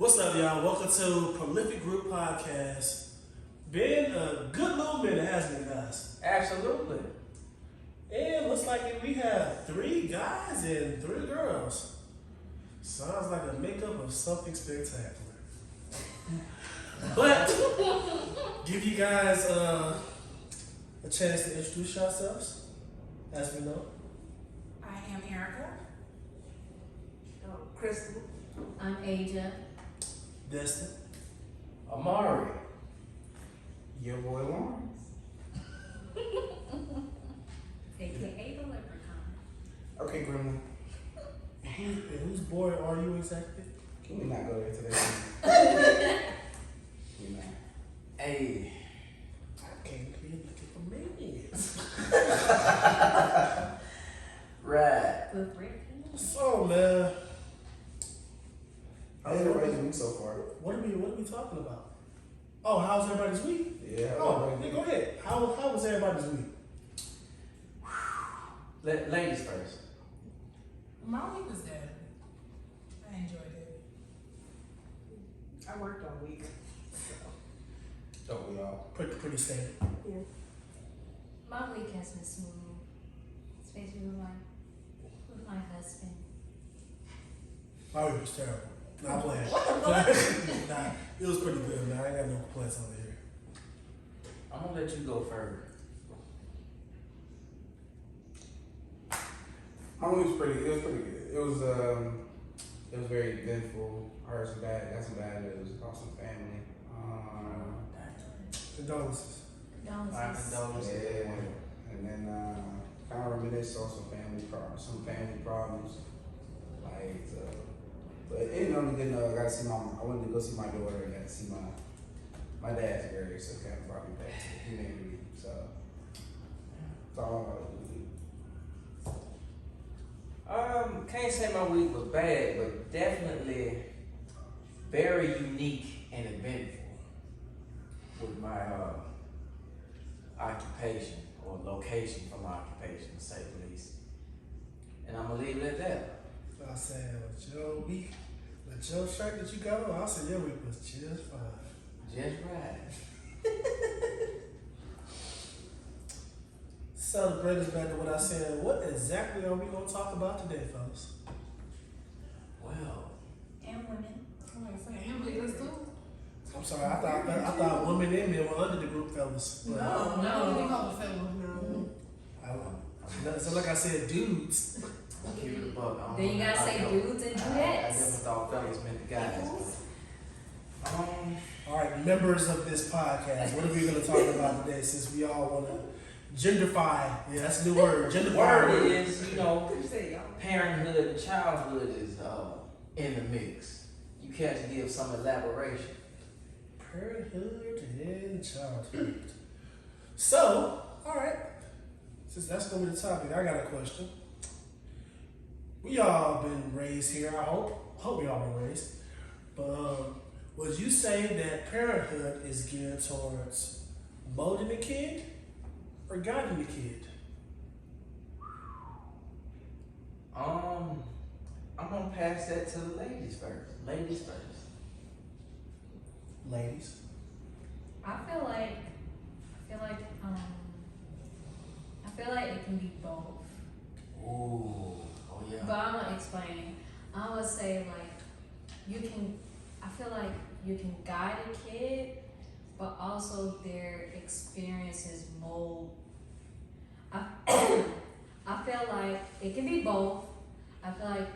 What's up, y'all? Welcome to Prolific Group Podcast. Been a good little minute, hasn't it, guys? Absolutely. And looks like we have 3 guys and 3 girls. Sounds like a makeup of something spectacular. But give you guys a chance to introduce yourselves, as we know. I am Erica. Crystal. I'm Aja. Destin. Amari. Your boy Lawrence. AKA the Leprechaun. Okay, Grandma. And whose boy are you exactly? Can we not go there today? We not. Hey. I came here looking for minions. Right. With Rick. So, man. How's everybody's week so far? What are we talking about? Oh, how's everybody's week? Yeah. Oh, yeah, go ahead. How was everybody's week? Ladies first. My week was good. I enjoyed it. I worked all week. Don't we all? Pretty standard. My week has been smooth, especially with my husband. My week was terrible. Not playing. Nah, it was pretty good, man. I ain't got no complaints over here. I'm gonna let you go first. My week was pretty. It was pretty good. It was very eventful. I heard got some bad news about some family. Condolences. My Condolences. condolences. Yeah. And then kind of reminisce on some family problems. Like, but it ended up getting. I got to see my. I went to go see my daughter and got to see my dad's area, so it kind of brought me back to humanity. So it's all about it. Can't say my week was bad, but definitely very unique and eventful with my occupation or location for my occupation, to say the least. And I'm gonna leave it at that. I said, with your week, with your shirt that you got on, I said your week was just fine. Just right. So to bring us back to what I said, what exactly are we going to talk about today, fellas? Well, And women. I'm like saying, you lead us too? I'm sorry, I thought women and men were under the group, fellas. But No, we call the fellow. No. So like I said, dudes. keep it a buck. I don't Then you know. gotta say dudes and I never dudettes. thought fellas meant the guys. But, All right, members of this podcast, what are we going to talk about today since we all want to genderfy? Yeah, that's a new word. Genderfy. word is, parenthood and childhood is in the mix. You can't give some elaboration. Parenthood and childhood. So, all right. Since that's going to be the topic, I got a question. We all been raised here, I hope we all been raised. But would you say that parenthood is geared towards molding the kid or guiding the kid? I'm gonna pass that to the ladies first. Ladies first. Ladies. I feel like it can be both. Ooh, oh yeah. But I'm gonna explain. I would say I feel like you can guide a kid, but also their experiences mold. I feel like it can be both. I feel like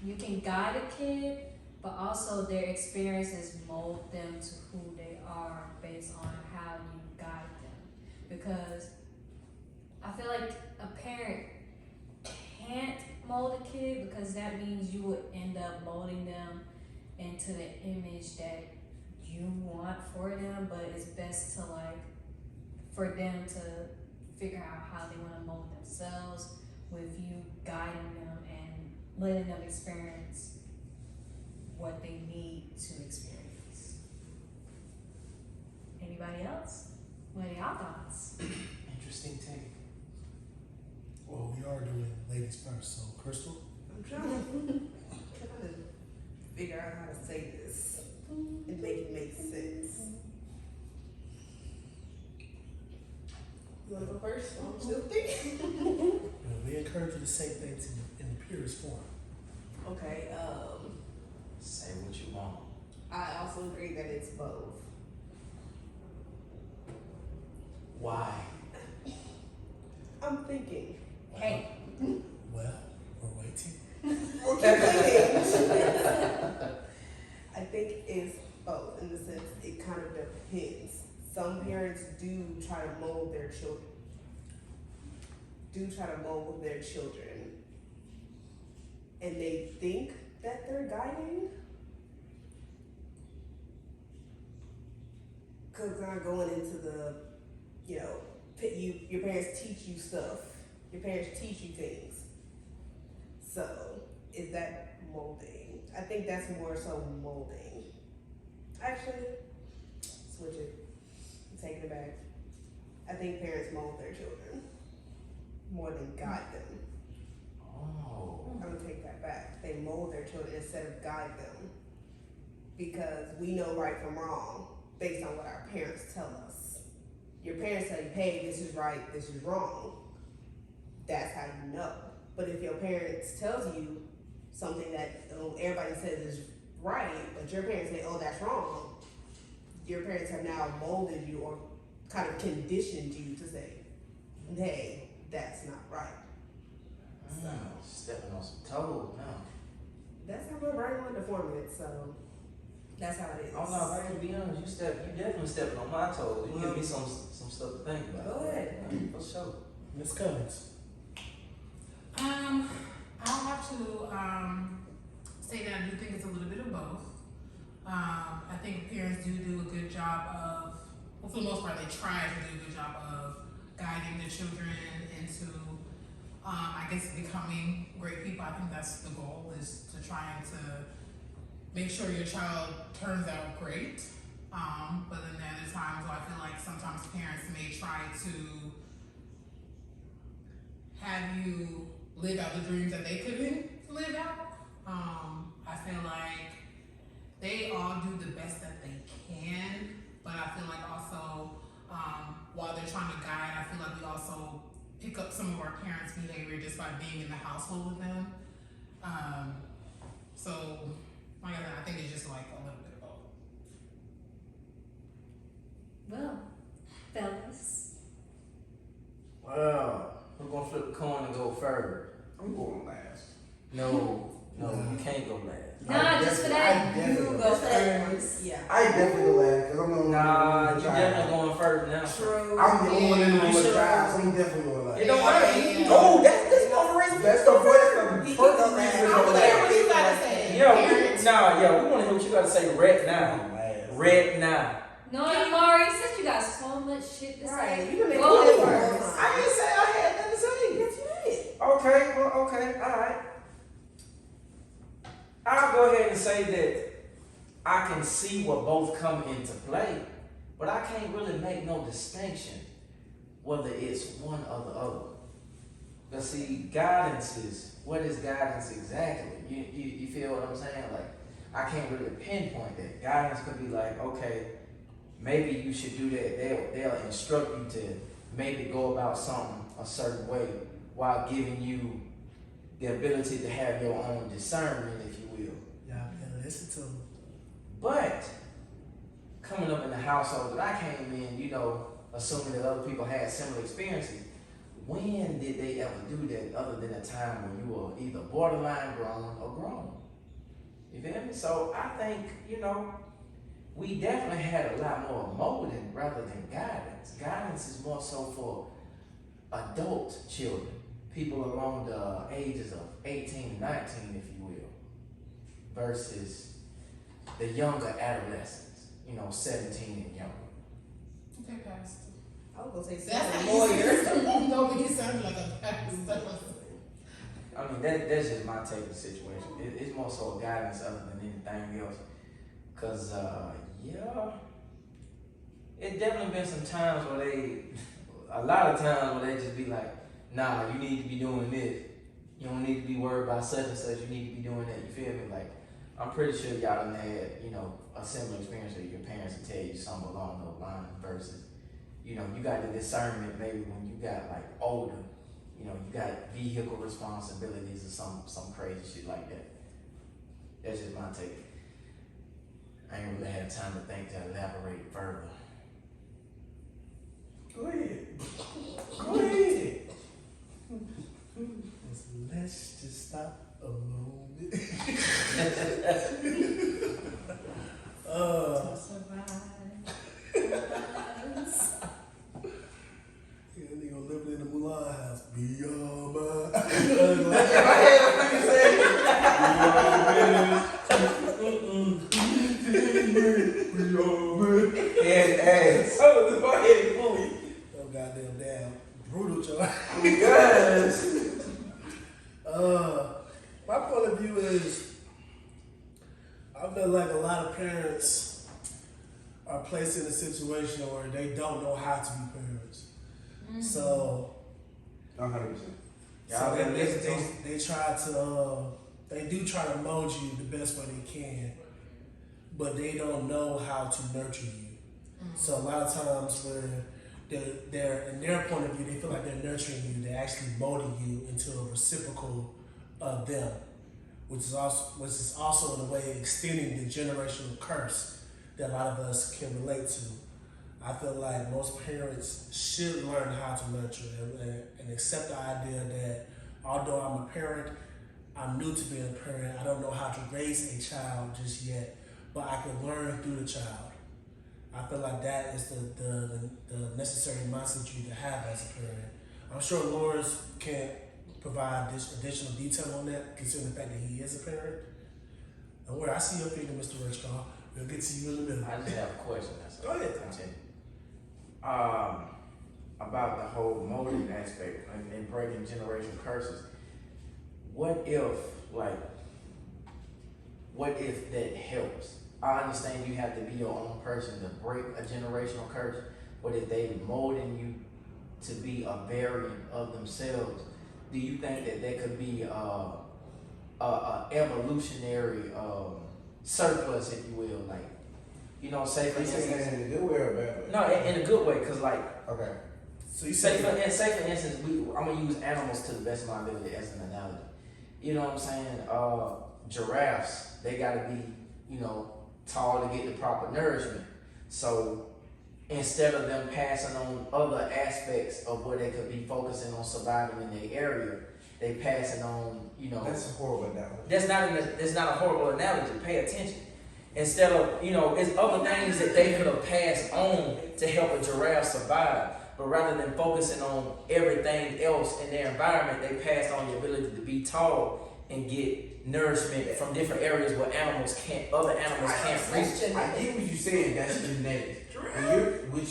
you can guide a kid, but also their experiences mold them to who they are based on how you guide them. Because I feel like a parent can't mold a kid because that means you would end up molding them into the image that you want for them, but it's best to for them to figure out how they want to mold themselves with you guiding them and letting them experience what they need to experience. Anybody else? What are y'all thoughts? Interesting take. Well, we are doing ladies first, so Crystal. I'm trying to figure out how to say this and make it make sense. You wanna go first? I'm still thinking. We encourage you to say things in the purest form. Okay, Say what you want. I also agree that it's both. Why? I'm thinking. Hey. Well, we're waiting. We'll keep thinking. I think it's both in the sense it kind of depends. Some parents do try to mold their children. And they think that they're guiding. Cause not going into the, your parents teach you stuff. Your parents teach you things. So, is that molding? I think that's more so molding. Actually, switch it. I'm taking it back. I think parents mold their children more than guide them. Oh. I'm gonna take that back. They mold their children instead of guide them. Because we know right from wrong based on what our parents tell us. Your parents tell you, hey, this is right, this is wrong. That's how you know. But if your parents tells you something that everybody says is right, but your parents say, oh, that's wrong, your parents have now molded you or kind of conditioned you to say, hey, that's not right. So Stepping on some toes now. that's how my brain wanted to form it, so that's how it is. Oh no, if I can be honest, you definitely stepping on my toes. You give me some stuff to think about. Go ahead. For sure. Miss Cummings. I'll have to say that I do think it's a little bit of both. I think parents do a good job of, well, for the most part, they try to do a good job of guiding the children into, I guess, becoming great people. I think that's the goal, is to try and to make sure your child turns out great. But then there are other times where I feel like sometimes parents may try to have you live out the dreams that they couldn't live out. I feel like they all do the best that they can, but I feel like also while they're trying to guide, I feel like we also pick up some of our parents' behavior just by being in the household with them. So, like I said, I think it's just like a little bit of both. Well, fellas. Well, we're gonna flip the coin and go further. I'm going last. No, you can't go last. Nah, just for that, you definitely- go first. Yeah. I definitely go last because I'm the only Nah, one you drive. definitely going first now. True. I'm the only one in the room You with sure? drive, so I'm definitely going last. It don't matter. Yeah. Oh, that's more reason. That's the first He first can go reason last. to I go wanna hear what last. you gotta say. We want to hear what you got to say right now. Last. Right now. No, Amari, since you got so much shit to Right. say, You can make go it ahead. first. I didn't say I had nothing to say. Yes, you did. Okay, well, okay, all right. I'll go ahead and say that I can see what both come into play, but I can't really make no distinction whether it's one or the other. But see, guidance is, what is guidance exactly? You feel what I'm saying? Like, I can't really pinpoint that. Guidance could be like, okay, maybe you should do that. They'll instruct you to maybe go about something a certain way while giving you the ability to have your own discernment, if you will. Y'all better listen to them. But coming up in the household that I came in, assuming that other people had similar experiences, when did they ever do that other than a time when you were either borderline grown or grown? You feel me? So I think, we definitely had a lot more molding rather than guidance. Guidance is more so for adult children, people along the ages of 18 to 19, if you will, versus the younger adolescents, 17 and younger. Okay, Pastor. I was gonna say That's something how lawyer. you sound. No, but you sound like a pastor. I mean, that's just my take of the situation. It's more so guidance other than anything else. Cause, it definitely been some times where a lot of times where they just be like, nah, you need to be doing this. You don't need to be worried about such and such. You need to be doing that. You feel me? Like, I'm pretty sure y'all done had, you know, a similar experience where your parents would tell you something along those lines versus, you know, you got the discernment maybe when you got like older, you know, you got vehicle responsibilities or some crazy shit like that. That's just my take. I ain't really had time to think to elaborate further. Go ahead. Go ahead. Let's just stop a moment. To survive. Yeah, nigga living in the Mulan house. Be all mine. Head ass. Oh, the fucking bully. Oh, goddamn damn. Brutal choice. Yes. My point of view is, I feel like a lot of parents are placed in a situation where they don't know how to be parents. So, 100%. so they do try to mold you the best way they can, but they don't know how to nurture you. So a lot of times where they're in their point of view, they feel like they're nurturing you, they're actually molding you into a reciprocal of them, which is also in a way extending the generational curse that a lot of us can relate to. I feel like most parents should learn how to nurture and accept the idea that although I'm a parent, I'm new to being a parent, I don't know how to raise a child just yet, but I can learn through the child. I feel like that is the necessary mindset you need to have as a parent. I'm sure Lawrence can provide this additional detail on that, considering the fact that he is a parent. Don't worry, I see your finger, Mr. Richcall. We'll get to you in a minute. I just have a question. Go ahead. Continue. About the whole molding aspect and breaking generational curses. What if that helps? I understand you have to be your own person to break a generational curse, but if they molding you to be a variant of themselves, do you think that could be a evolutionary surplus, if you will, like, you know, say for You saying instance, that in a good way or a bad way? no, in a good way, cause like, Okay. So you say say for instance, I'm gonna use animals to the best of my ability as an analogy. You know what I'm saying? Giraffes, they gotta be, you know, tall to get the proper nourishment. So instead of them passing on other aspects of where they could be focusing on surviving in their area, they passing on, you know. That's a horrible analogy. That's not a horrible analogy. Pay attention. Instead of, you know, it's other things that they could have passed on to help a giraffe survive. But rather than focusing on everything else in their environment, they passed on the ability to be tall and get nourishment from different areas where other animals can't reach. I get what you're saying. That's genetic. I get what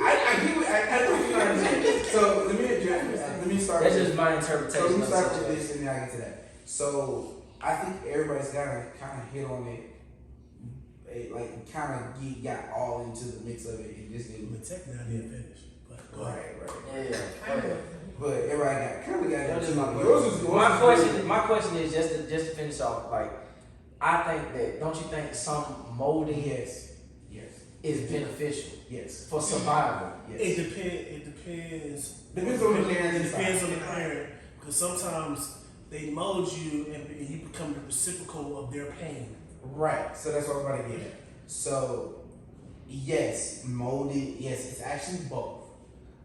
I know what you're saying. So let me start. That's with just my So interpretation let me of start the with this situation. and then I get to that. So I think everybody's gotta kind of hit on it. Like kind of got all into the mix of it and just didn't. but technically I didn't finish. But go ahead. Right. Yeah. Okay. But everybody kind of got That into is my it. Yours was My question is just to finish off. Like, I think that, don't you think some molding Yes. is beneficial Yes. for survival? Yes. It depends. Depends on the parent. It depends on the parent, because sometimes they mold you and you become the reciprocal of their pain. Right. So that's what I'm about to get at. So yes, molded. Yes, it's actually both.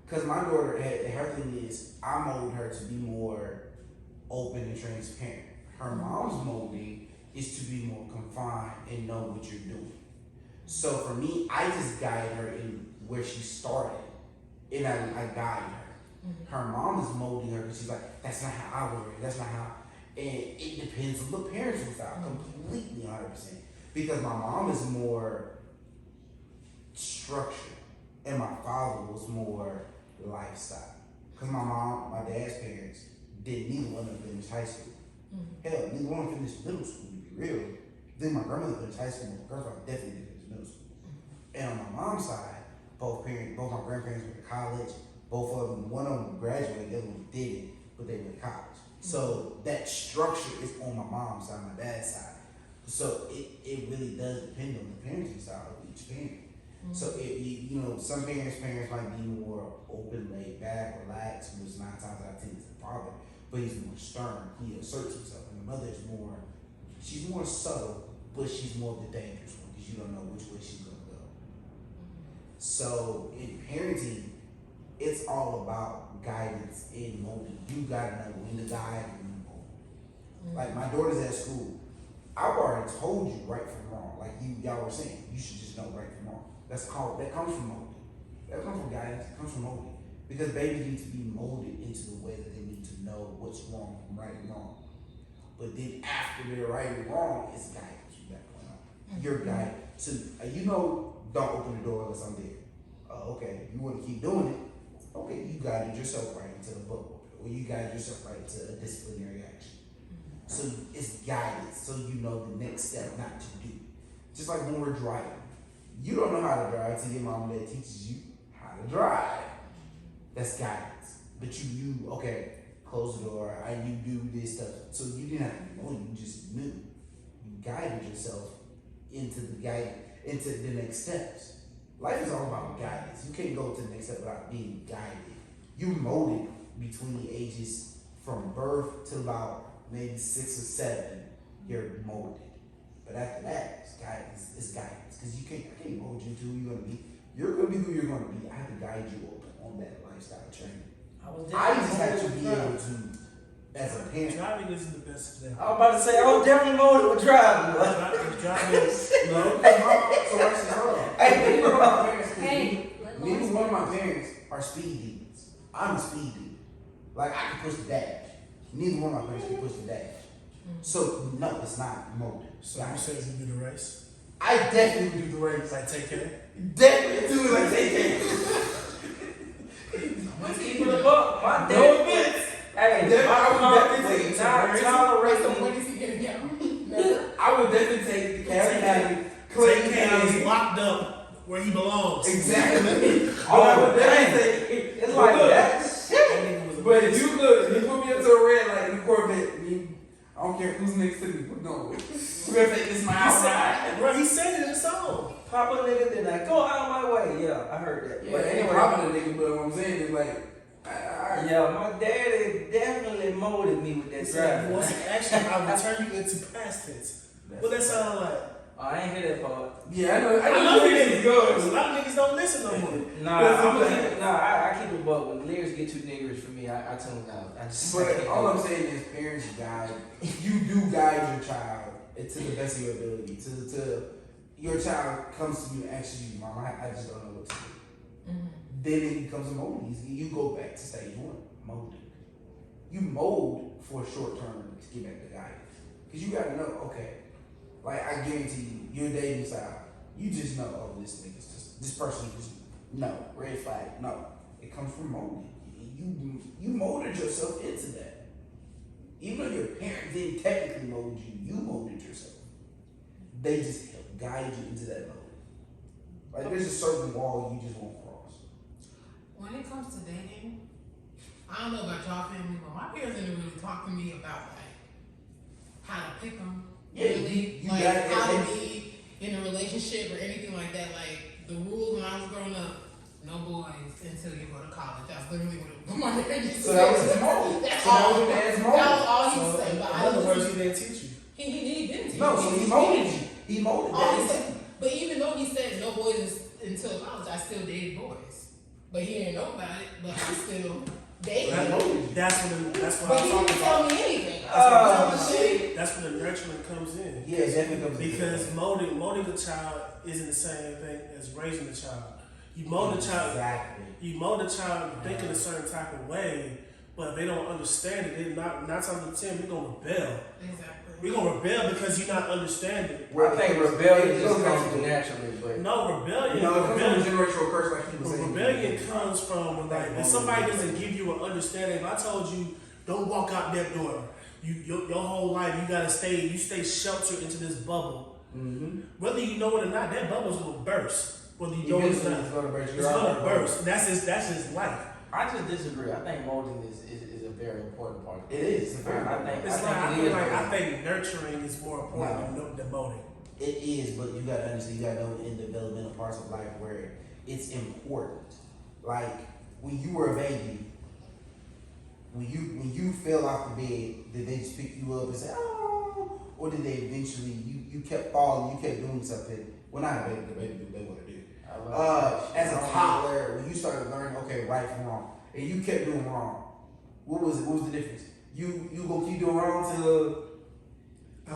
Because my daughter, her thing is, I mold her to be more open and transparent. Her mom's molding is to be more confined and know what you're doing. So for me, I just guided her in where she started, and I guided her. Her mom is molding her because she's like, that's not how I work. That's not how. And it depends on the parenting style, completely 100%. Because my mom is more structured, and my father was more lifestyle. Because my dad's parents neither one of them finished high school. Hell, neither one of them finished middle school, to be real. Then my grandmother finished high school, my grandfather definitely didn't finish middle school. And on my mom's side, both my grandparents went to college. Both of them, one of them graduated, the other one didn't, but they went to college. So that structure is on my mom's side, my dad's side. So it really does depend on the parenting style of each parent. So some parents might be more open, laid back, relaxed, which 9 times out of 10 is the father, but he's more stern. He asserts himself, and the mother is she's more subtle, but she's more of the dangerous one because you don't know which way she's gonna go. So in parenting, it's all about guidance and molding. You gotta know when to guide and when to mold. Like my daughter's at school. I've already told you right from wrong. Like y'all were saying, you should just know right from wrong. That comes from molding. That comes from guidance. It comes from molding. Because babies need to be molded into the way that they need to know what's wrong from right and wrong. But then after they're right and wrong, it's guidance you got going on. You're guided. So don't open the door unless I'm there. Okay, you want to keep doing it. Okay, you guided yourself right into the bubble, or you guided yourself right into a disciplinary action. So it's guidance, so you know the next step not to do. Just like when we're driving. You don't know how to drive until your mom and dad teaches you how to drive. That's guidance. But okay, close the door, you do this stuff. So you didn't have to know, you just knew. You guided yourself into the next steps. Life is all about guidance. You can't go to the next step without being guided. You molded between the ages from birth to about maybe 6 or 7, you're molded. But after that, it's guidance. It's guidance. Because I can't mold you to who you're going to be. You're going to be who you're going to be. I have to guide you on that lifestyle training. I just have to be able to, as a parent. Driving isn't the best example. I was about to say, I was definitely molded with driving. Driving, Neither one of my parents are speed demons. I'm a speed demon. Like, I can push the dash. Neither one of my parents can push the dash. So, no, it's not molded. So you said you do the race? I definitely do the race. Like take care? Definitely do it like take care. Keep it above. My dad. Hey, I would definitely take the cabin. Take care is locked up where he belongs. Exactly. It's like that. But if you put me into a red light in the Corvette, I don't care who's next to me. We're going. We're gonna take this mile ride. Bro, he said it in the song. Papa nigga did not go out of my way. Yeah, I heard that. Yeah, But anyway, Papa the nigga, but what I'm saying is like, yeah, my daddy definitely molded me with that He said, driving. actually, I will turn you into past tense. What that sound like? Oh, I ain't hear that part. yeah, I know. I know niggas go. A lot of niggas don't listen no more. I keep it but when lyrics get too niggerish for me, I tune out. But all I'm saying is parents guide. You do guide your child to the best of your ability. To your child comes to you and asks you, Mom, I just don't know what to do. Then it becomes a mold. You go back to stage 1, molding. You mold for a short term to get back to guidance. Because you gotta know, okay, like I guarantee you, your dating style, you just know, oh, this person just, no, red flag, no. It comes from molding. You molded yourself into that. Even though your parents didn't technically mold you, you molded yourself. They just helped guide you into that mold. Like there's a certain wall you just won't cross. When it comes to dating, I don't know about y'all family, but my parents didn't really talk to me about like how to pick them. Yeah, really, you like got how that. to be in a relationship or anything like that. Like the rules when I was growing up, no boys until you go to college. That's literally what my dad used to So say. that was his mold. That's So all. that was your dad's mold. That was all he So, said. But in I other words, listened. he didn't teach you. He didn't teach No, me. so he molded you. He molded All he that. said. But even though he said no boys until college, I still dated boys. But he didn't know about it. But I still dated. That's what But I'm he talking didn't tell about. me anything. That's what I'm talking shit. about. That's when the nurturing comes in. Yeah, definitely comes in. Because molding a child isn't the same thing as raising a child. You mold a child. Exactly. You mold a child thinking a certain type of way, but if they don't understand it, they're not 9 times out of 10, we're gonna rebel. Exactly. We're gonna rebel because you're not understanding. I think rebellion just comes naturally, but No, rebellion. You know, it comes from a rebellion, generational curse, like he was saying. rebellion comes from like if somebody doesn't give you an understanding. If I told you don't walk out that door, your whole life you stay sheltered into this bubble. Whether you know it or not, that bubble's gonna burst. Whether you know it or not, It's gonna burst. it's gonna burst. That's his life. I just disagree. I think molding is a very important part. It is. I think It's I like, I think it feel is. like I think nurturing is more important than molding. It is, but you gotta understand, you gotta know in developmental parts of life where it's important. Like when you were a baby, when you fell off the bed, did they just pick you up and say, oh, or did they eventually you kept falling, you kept doing something? Well, not a baby, the baby do what they want to do. As a toddler, when you started learning, okay, right from wrong, and you kept doing wrong, what was it? What was the difference? You gonna keep doing wrong till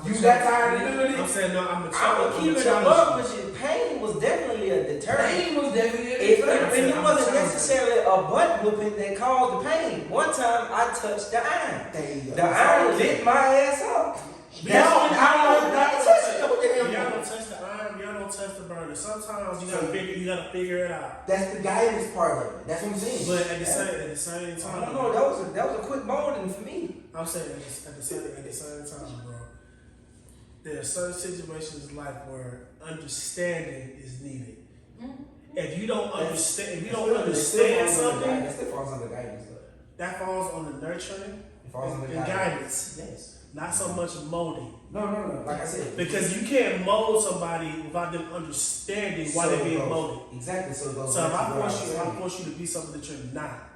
you got tired of doing it? I'm saying no. I'm a I would keep it above with you. Pain was definitely a deterrent. Pain was definitely a And it wasn't necessarily a butt whooping that caused the pain. One time I touched the iron. The iron lit my ass up. Y'all Y'all don't touch the iron. Y'all don't touch the burner. Sometimes you gotta figure it out. That's the guidance part of it. That's what I'm saying. But at the same time, I don't know. That was a quick molding for me. I'm saying at the same time, bro. There are certain situations in life where understanding is needed. If you don't understand, something, that still falls under guidance. that falls on the nurturing It falls under and guidance. Yes. Not so much molding. No. Like I said, Because you can't mold somebody without them understanding why they're being molded. Exactly. So it goes. So if back to what I force you to be something that you're not,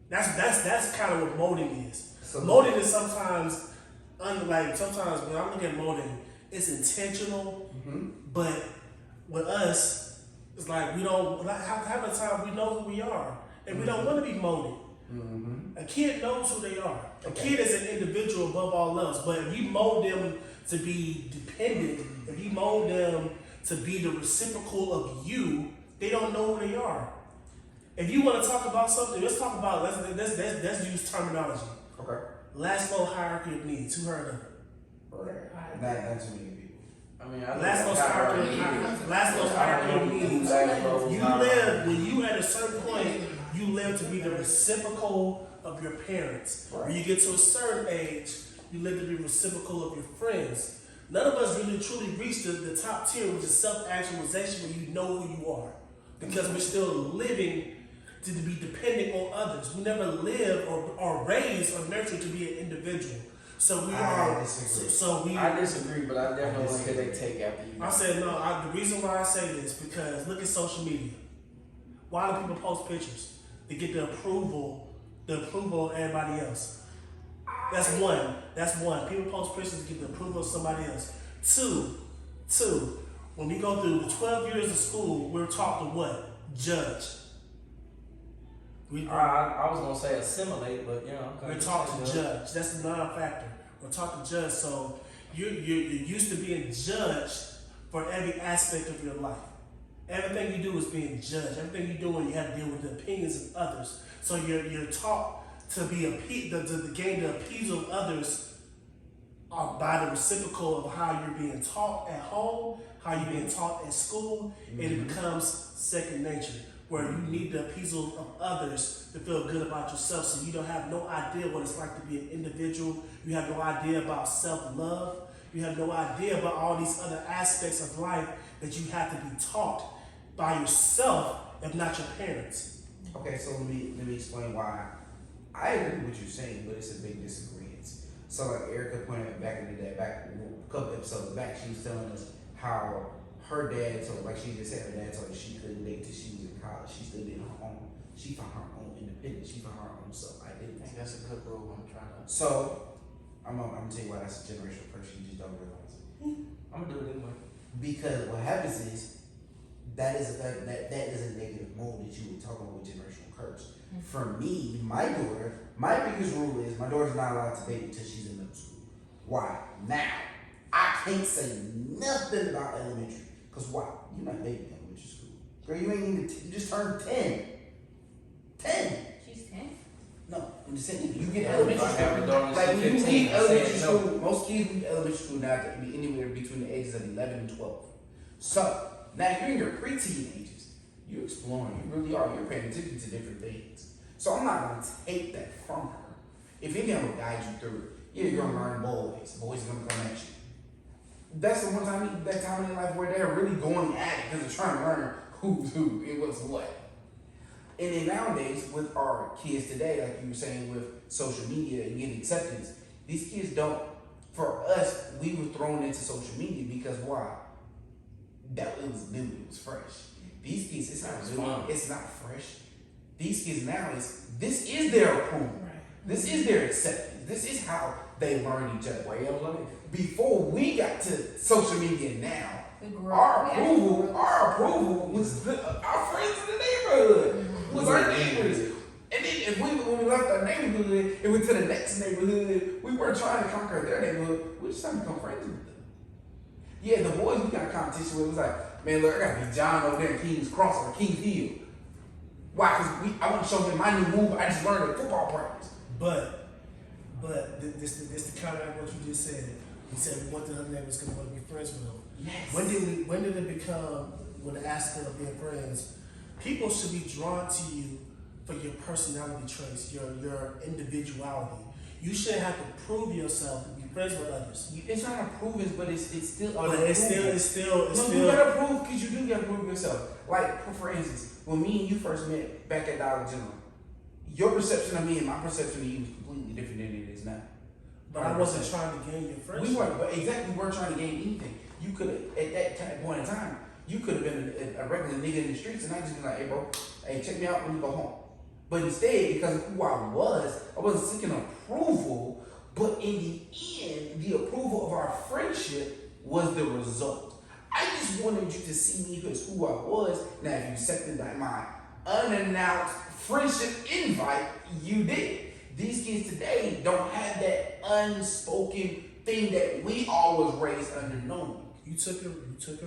that's kind of what molding is. So Molding is sometimes sometimes when I look at molding, it's intentional, but with us, it's like we don't half the time we know who we are, and we don't want to be molded. A kid knows who they are. A kid is an individual above all else. But if you mold them to be dependent, if you mold them to be the reciprocal of you, they don't know who they are. If you want to talk about something, let's let's use terminology. Okay. Maslow hierarchy of needs. Who heard of it? Right. Not too many people. I mean, Maslow's hierarchy of needs. When you at a certain point, you live to be the reciprocal of your parents. Right. When you get to a certain age, you live to be reciprocal of your friends. None of us really truly reach the top tier, which is self-actualization, where you know who you are. Because we're still living to be dependent on others. We never live or raised or nurtured to be an individual. So I disagree. I disagree, but I definitely want to hear they take after you. I said no. The reason why I say this because look at social media. Why do people post pictures? To get the approval of everybody else. That's one. People post pictures to get the approval of somebody else. Two. When we go through the 12 years of school, we're taught to what? Judge. I was gonna say assimilate, but we're taught to judge. That's the non-factor. We're taught to judge. So you're used to being judged for every aspect of your life. Everything you do is being judged. Everything you do, you have to deal with the opinions of others. So you're taught to be to gain the appeasal of others by the reciprocal of how you're being taught at home, how you're being taught at school, and it becomes second nature, where you need the appeasal of others to feel good about yourself. So you don't have no idea what it's like to be an individual. You have no idea about self-love. You have no idea about all these other aspects of life that you have to be taught by yourself, if not your parents. Okay, so let me explain why I agree with what you're saying, but it's a big disagreement. So like Erica pointed out back in the day, back a couple episodes back, she was telling us how her dad told, like she just said, her dad told her she couldn't date till she was in college. She stood in her own. She found her own independence. She found her own self-identity. I think that's a good rule. I'm trying to. So I'm gonna tell you why that's a generational curse. You just don't realize it. I'm gonna do it anyway. Because what happens is that is a negative mold that you were talking about with generational curse. For me, my daughter, my biggest rule is my daughter's not allowed to date until she's in middle school. Why? Now, I can't say nothing about elementary. Because why? You're not dating in elementary school. Girl, you ain't even, you just turned 10. 10. She's 10. No, I'm just saying, you get elementary I have a school. daughter Like that's when you 15, leave elementary saying school, most kids leave elementary school now to be anywhere between the ages of 11 and 12. So, now you're in your preteen ages. You're exploring. You really are. You're paying attention to different things. So I'm not going to take that from her. If anything, I'm going to guide you through it. Yeah, you're going to learn boys. Boys are going to come at you. That's the one time, that time in life where they're really going at it because they're trying to learn who's who and what's what. And then nowadays, with our kids today, like you were saying, with social media and getting acceptance, these kids don't. For us, we were thrown into social media because why? That it was new, it was fresh. These kids, it's not new, it's not fresh. These kids now this is their approval. Right. This is their acceptance. This is how they learn each other. Way of life. Before we got to social media now, We grew our up. We actually grew approval, up. was our friends in the neighborhood, was our neighbors. And then if when we left our neighborhood and went to the next neighborhood, we weren't trying to conquer their neighborhood. We just trying to become friends with them. Yeah, the boys we got competition with was like, man, look, I gotta be John over there in King's Cross or King's Hill. Why? Because I want to show them my new move I just learned at football practice. But this the counteract what you just said. You said we want the other neighbors because we want to be friends with them. Yes. When did it become, when the aspect of being friends, people should be drawn to you for your personality traits, your individuality. You shouldn't have to prove yourself to be friends with others. It's not a proven, but it's still. But it's still. You gotta prove because you do gotta prove yourself. Like for instance, when me and you first met back at Dollar General, your perception of me and my perception of you was completely different than it is now. But I wasn't trying to gain your friendship. We weren't, but exactly, we weren't trying to gain anything. You could have, at that point in time, you could have been a regular nigga in the streets, and I just been like, hey bro, hey check me out when you go home. But instead, because of who I wasn't seeking approval. But in the end, the approval of our friendship was the result. I just wanted you to see me as who I was. Now, if you accepted my unannounced friendship invite, you did. These kids today don't have that unspoken thing that we all was raised under knowing. You took a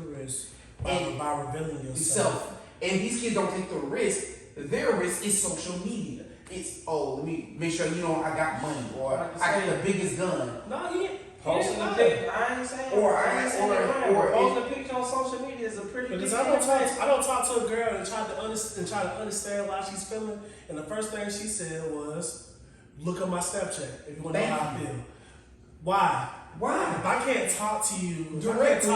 risk by revealing yourself. And these kids don't take the risk. Their risk is social media. It's, let me make sure you know I got money, or I got the biggest gun. No, you posting a picture. I ain't saying. Posting a picture on social media is a pretty. Because I don't talk to a girl and try to understand why she's feeling, and the first thing she said was, "Look at my Snapchat if you want to know how I feel." Why? If I can't talk to you directly,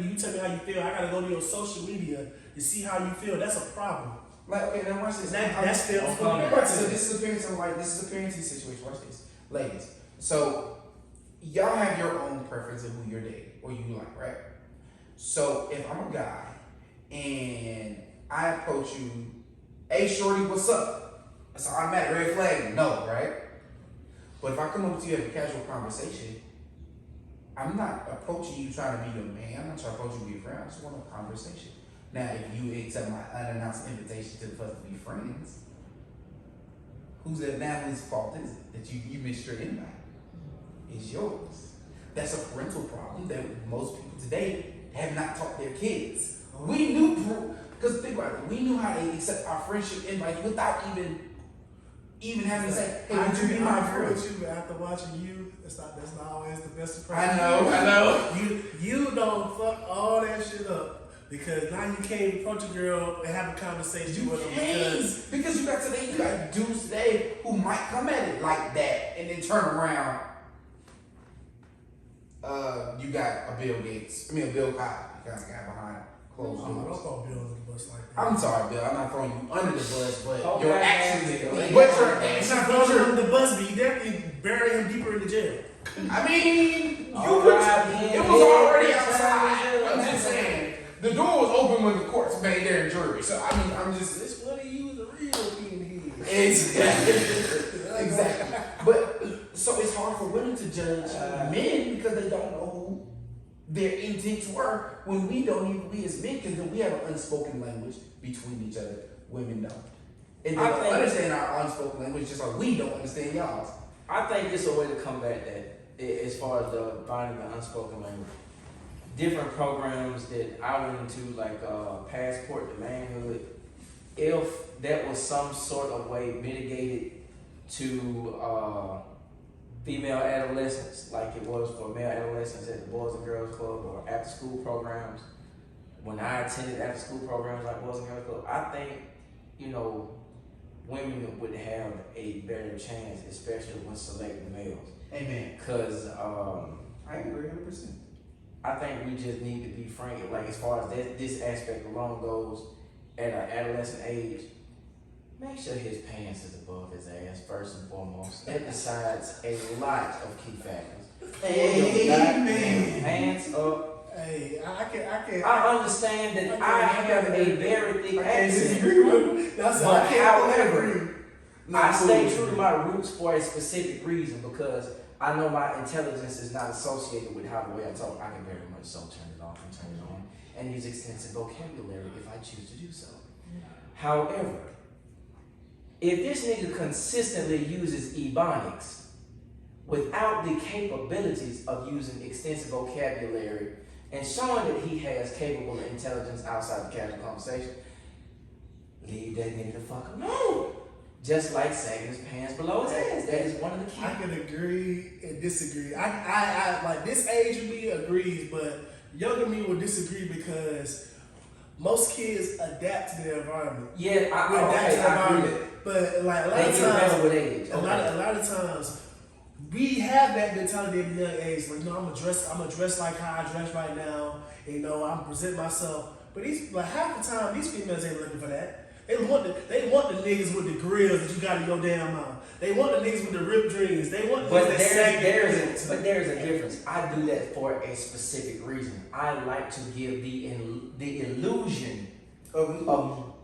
you tell me how you feel. I gotta go to your social media to see how you feel. That's a problem. Like, okay, now watch this. That's still So this is a parenting situation. Watch this, ladies. So y'all have your own preference of who you're dating or you like, right? So if I'm a guy and I approach you, hey shorty, what's up? That's an automatic red flag. No, right? But if I come up to you and have a casual conversation, I'm not approaching you trying to be your man. I'm not trying to approach you to be a friend. I just want a conversation. Now, if you accept my unannounced invitation to us to be friends, whose fault is it that you missed your invite? It's yours. That's a parental problem that most people today have not taught their kids. We knew, because think about it, we knew how to accept our friendship invites without even having to say, hey, would you be my friend? But after watching you, that's not always the best approach. I know. You don't fuck all that shit up. Because now you can't approach a girl and have a conversation with them. Because you got dudes today who might come at it like that and then turn around. You got a Bill Cosby. You got a guy behind closed doors. Don't throw Bill under the bus like that. I'm sorry, Bill. I'm not throwing you under the bus, but Okay, your actions. It's not throwing him under the bus, but you definitely bury him deeper in the jail. I mean, it was already outside. I'm just saying. The door was open when the courts made their jury. So, I mean, I'm just. It's funny you was a real king here. Exactly. But, so it's hard for women to judge men because they don't know who their intents were when we as men, because we have an unspoken language between each other. Women don't. And they don't understand our unspoken language just like we don't understand y'all's. I think it's a way to combat that as far as the finding the unspoken language. Different programs that I went into, like Passport to Manhood, if that was some sort of way mitigated to female adolescents, like it was for male adolescents at the Boys and Girls Club or after school programs. When I attended after school programs like Boys and Girls Club, I think, women would have a better chance, especially when selecting males. Amen. Because I agree 100%. I think we just need to be frank. Like as far as this aspect alone goes, at an adolescent age, make sure his pants is above his ass first and foremost. That decides a lot of key factors. Amen. Hands up. Hey, I can't. I understand that I have a very thick I can't accent, disagree with him. That's but I can't however, agree. I stay true to my roots for a specific reason because I know my intelligence is not associated with how the way I talk. I can very much so turn it off and turn it on and use extensive vocabulary if I choose to do so. However, if this nigga consistently uses ebonics without the capabilities of using extensive vocabulary and showing that he has capable intelligence outside of casual conversation, leave that nigga the fuck alone. Just like sagging his pants below his ass. That is one of the keys. I can agree and disagree. I like this age of me agrees, but younger me will disagree because most kids adapt to their environment. Yeah, We adapt to the I agree. environment. But like a lot They of get better times, with age. a lot of times, we have that mentality at a young age. Like, I'm gonna dress like how I dress right now. You know, I'm present myself. But these, like half the time, these females ain't looking for that. They want the niggas with the grills that you got in your damn mouth. They want the niggas with the ripped dreams. They want the But niggas that sag their pants. there's a difference. I do that for a specific reason. I like to give the illusion of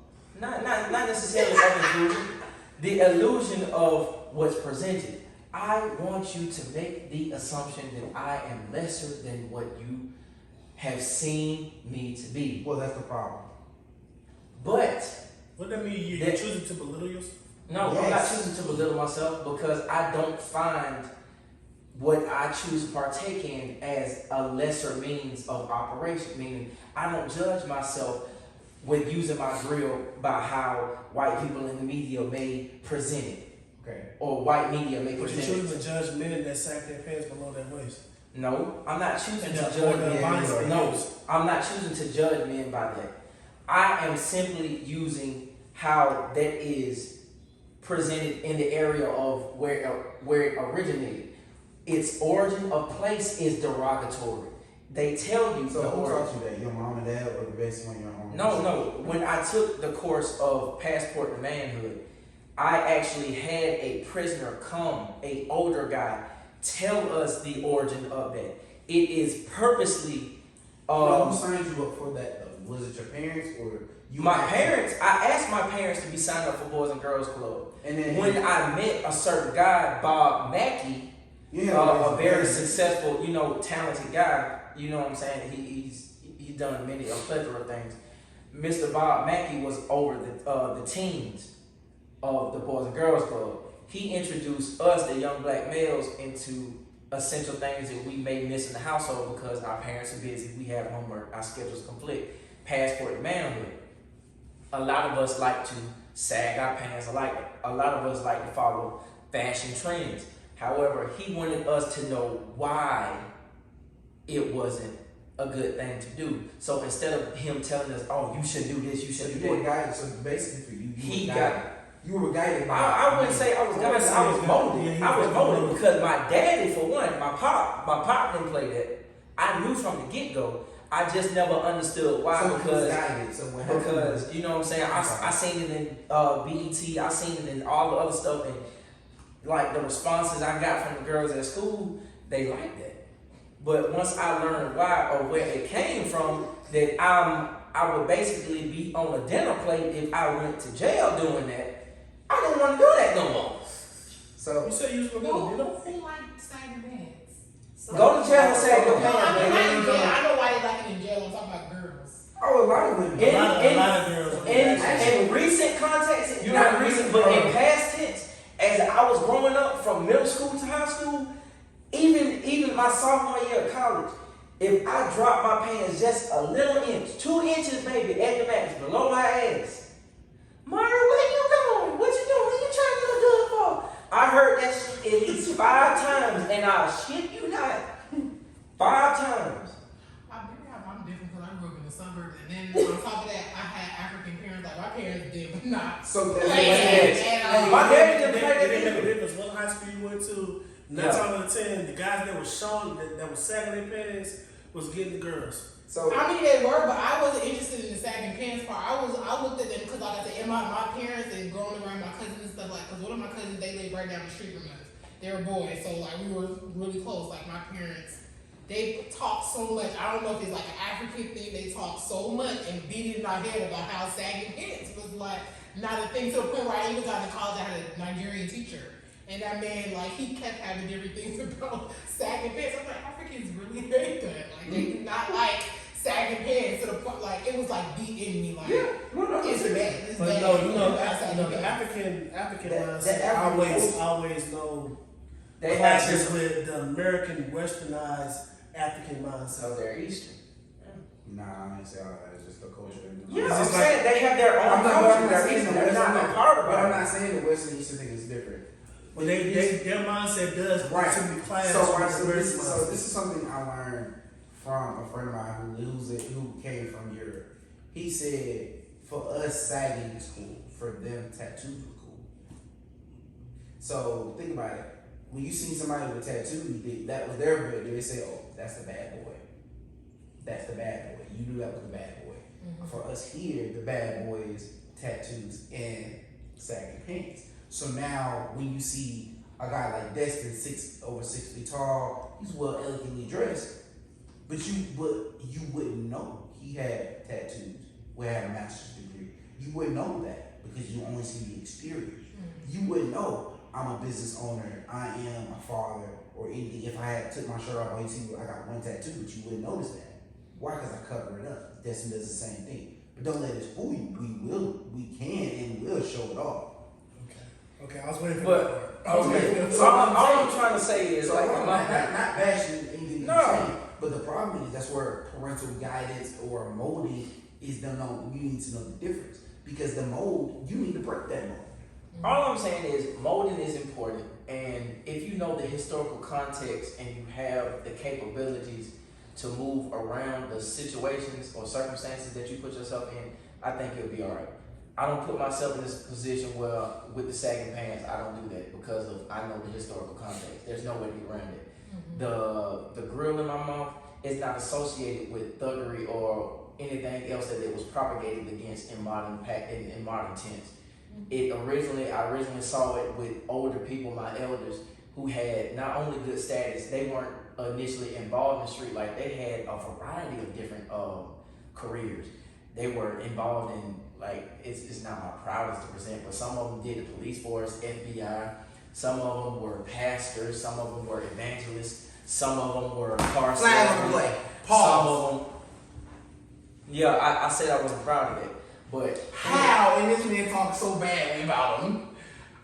not necessarily of illusion, the illusion of what's presented. I want you to make the assumption that I am lesser than what you have seen me to be. Well, that's the problem. But What that mean? You're choosing to belittle yourself? no, I'm not Yes. choosing to belittle myself because I don't find what I choose to partake in as a lesser means of operation. Meaning, I don't judge myself with using my grill by how white people in the media may present it, Okay. or white media may But you're present choosing it. to judge men that sack their pants below their waist. No, I'm not choosing And to the- judge or the men. lines they No, use. I'm not choosing to judge men by that. I am simply using how that is presented in the area of where it originated. Its origin of place is derogatory. They tell you So the who origin. taught you that? Your mom and dad, or the best one your home? No. When I took the course of Passport to Manhood, I actually had a prisoner come, a older guy, tell us the origin of that. It is purposely. Who signed you up for that though? Was it your parents or you? My parents. I asked my parents to be signed up for Boys and Girls Club. And then When I met a certain guy, Bob Mackey, a very successful, talented guy. You know what I'm saying? He's done a plethora of things. Mr. Bob Mackey was over the teams of the Boys and Girls Club. He introduced us, the young black males, into essential things that we may miss in the household because our parents are busy, we have homework, our schedules conflict. Passport to Manhood. A lot of us like to sag our pants. A lot of us like to follow fashion trends. However, he wanted us to know why it wasn't a good thing to do. So instead of him telling us, "Oh, you should do this, you should do you were that," guided. So basically, for you, he were got. guided. You were guided. I wouldn't say I was guided. I was molded. I was molded because my daddy, for one, my pop didn't play that. I knew from the get go. I just never understood why. So because guided. So what happened? because you know what I'm saying. I seen it in BET. I seen it in all the other stuff, and like the responses I got from the girls at school, they liked that. But once I learned why or where it came from, that I would basically be on a dinner plate if I went to jail doing that. I didn't want to do that no more. So You say you was gonna go to dinner? Who like sagging pants? Go to jail and sag your No, I pants, mean, baby. not in jail. I know why they like it in jail. I'm talking about girls. a lot of women. In- A lot of girls. In recent context, You not know, recent, but in past tense, as I was growing up from middle school to high school, even my sophomore year of college, if I dropped my pants just a little inch, 2 inches maybe at the max, below my ass, Mario, where you going? What you doing? What you trying to do it for? I heard that shit at least 5 times, and I'll shit you not. 5 times. I'm different because I grew up in the suburbs, and then on top of that, I had African parents. Like my parents did, but not. So Play that's it. My And, daddy didn't play They didn't that have a either. difference. What high school you went to? 9 Yeah. times out of 10, the guys that was showing that was sagging their pants was getting the girls. so I mean, they were, but I wasn't interested in the sagging pants part. I looked at them because, like I said, my parents and growing around street from us. They were boys, so like we were really close. Like my parents, they talk so much. I don't know if it's like an African thing. They talk so much and beat it in our head about how sagging pants was like not a thing, to the point where I even got to college. I had a Nigerian teacher, and that man, like, he kept having different things about sagging pants. I'm like, Africans really hate that. Like, they do not like sagging pants, to the point, like, it was like beating me. Like, it's bad. It's But bad. no, the Sagging African pants. mindset always know They clashes have with the American westernized African mindset. so they're Eastern. Nah, I ain't say all that. It's just the culture. Yeah, It's I'm just saying they have their own I'm not culture. They're saying Eastern. the They're not Western- a part of But I'm it. not saying the Western Eastern thing is different. But their mindset does Right. simply clash So, right, with so the this, American so mindset. this is something I learned from a friend of mine who came from Europe. He said, for us, sagging is cool. For them, tattoos were cool. So think about it. When you see somebody with a tattoo, that was their bit. They say, "Oh, that's the bad boy. That's the bad boy. You knew that was the bad boy." For us here, the bad boy is tattoos and sagging pants. So now, when you see a guy like Destin, over 6 feet tall, he's well elegantly dressed, but you wouldn't know he had tattoos, or had a master's degree. You wouldn't know that because you only see the exterior. You wouldn't know I'm a business owner, I am a father, or anything. If I had took my shirt off, oh, you see, I got one tattoo, but you wouldn't notice that. Why? Because I cover it up. Destin does the same thing. But don't let us fool you. We can and will show it off. Okay, I was waiting for But that. okay, so all I'm trying to say is So like, I'm not bashing anything No. you're saying, but the problem is that's where parental guidance or molding is done on. You need to know the difference because the mold, you need to break that mold. all I'm saying is molding is important, and if you know the historical context and you have the capabilities to move around the situations or circumstances that you put yourself in, I think you'll be all right. I don't put myself in this position where with the sagging pants, I don't do that because I know the historical context. There's no way to get around it. The grill in my mouth is not associated with thuggery or anything else that it was propagated against in modern times. I originally saw it with older people, my elders, who had not only good status, they weren't initially involved in the street life. They had a variety of different careers. They were involved in, like, it's not my proudest to present, but some of them did the police force, FBI, some of them were pastors, some of them were evangelists, some of them were car salesmen, some of them. Yeah, I said I wasn't proud of it, but How? And this man talks so badly about him.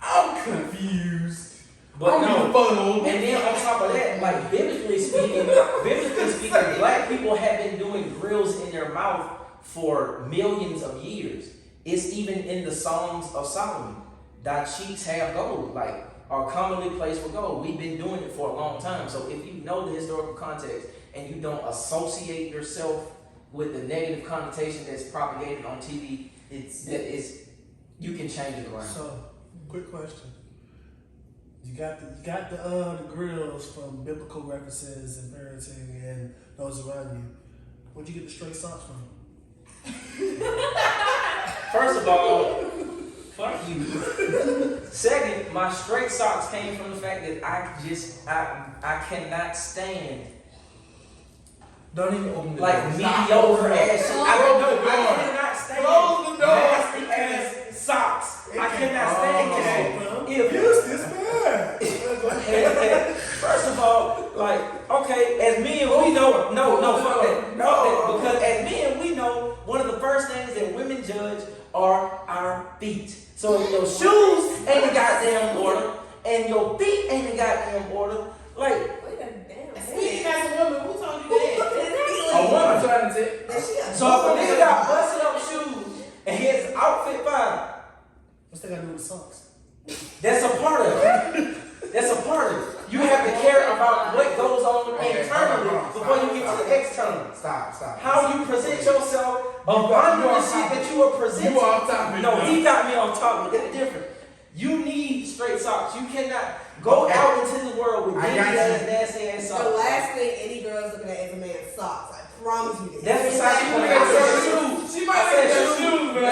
I'm confused. But no, funneled. and then on top of that, like biblically speaking, black people have been doing grills in their mouth for millions of years. It's even in the Songs of Solomon. Thy cheeks have gold, like are commonly placed with gold. We've been doing it for a long time. So if you know the historical context and you don't associate yourself with the negative connotation that's propagated on TV, you can change it around. So, quick question. You got the grills from biblical references and parenting and those around you. Where'd you get the straight socks from? First of all, fuck you. Second, my straight socks came from the fact that I cannot stand Don't even open the like door. mediocre ass shit. I cannot stand Close the door. nasty ass socks. I cannot stand that. If This bad. First of all, like, okay, as men we know, no, fuck that, because as men we know, one of the first things that women judge are our feet. So if your shoes ain't in goddamn order, and your feet ain't in goddamn order, like, Speaking as a woman, who told you that? a woman. trying to take. So if a nigga got busted up shoes and his outfit fine, What's that got to do with socks? that's a part of it. That's a part of it. You have to care about what goes on internally before you get to the external. Stop. How you present yourself under the shit that you are presenting. You off topic. No, he got me on top. It's different. You need straight socks. You cannot go out into the world with I got dirty you. ass, nasty ass The socks. last thing any girl is looking at is a man's socks. I promise you this. That's besides the point. I said shoes. She might I said have shoes. but I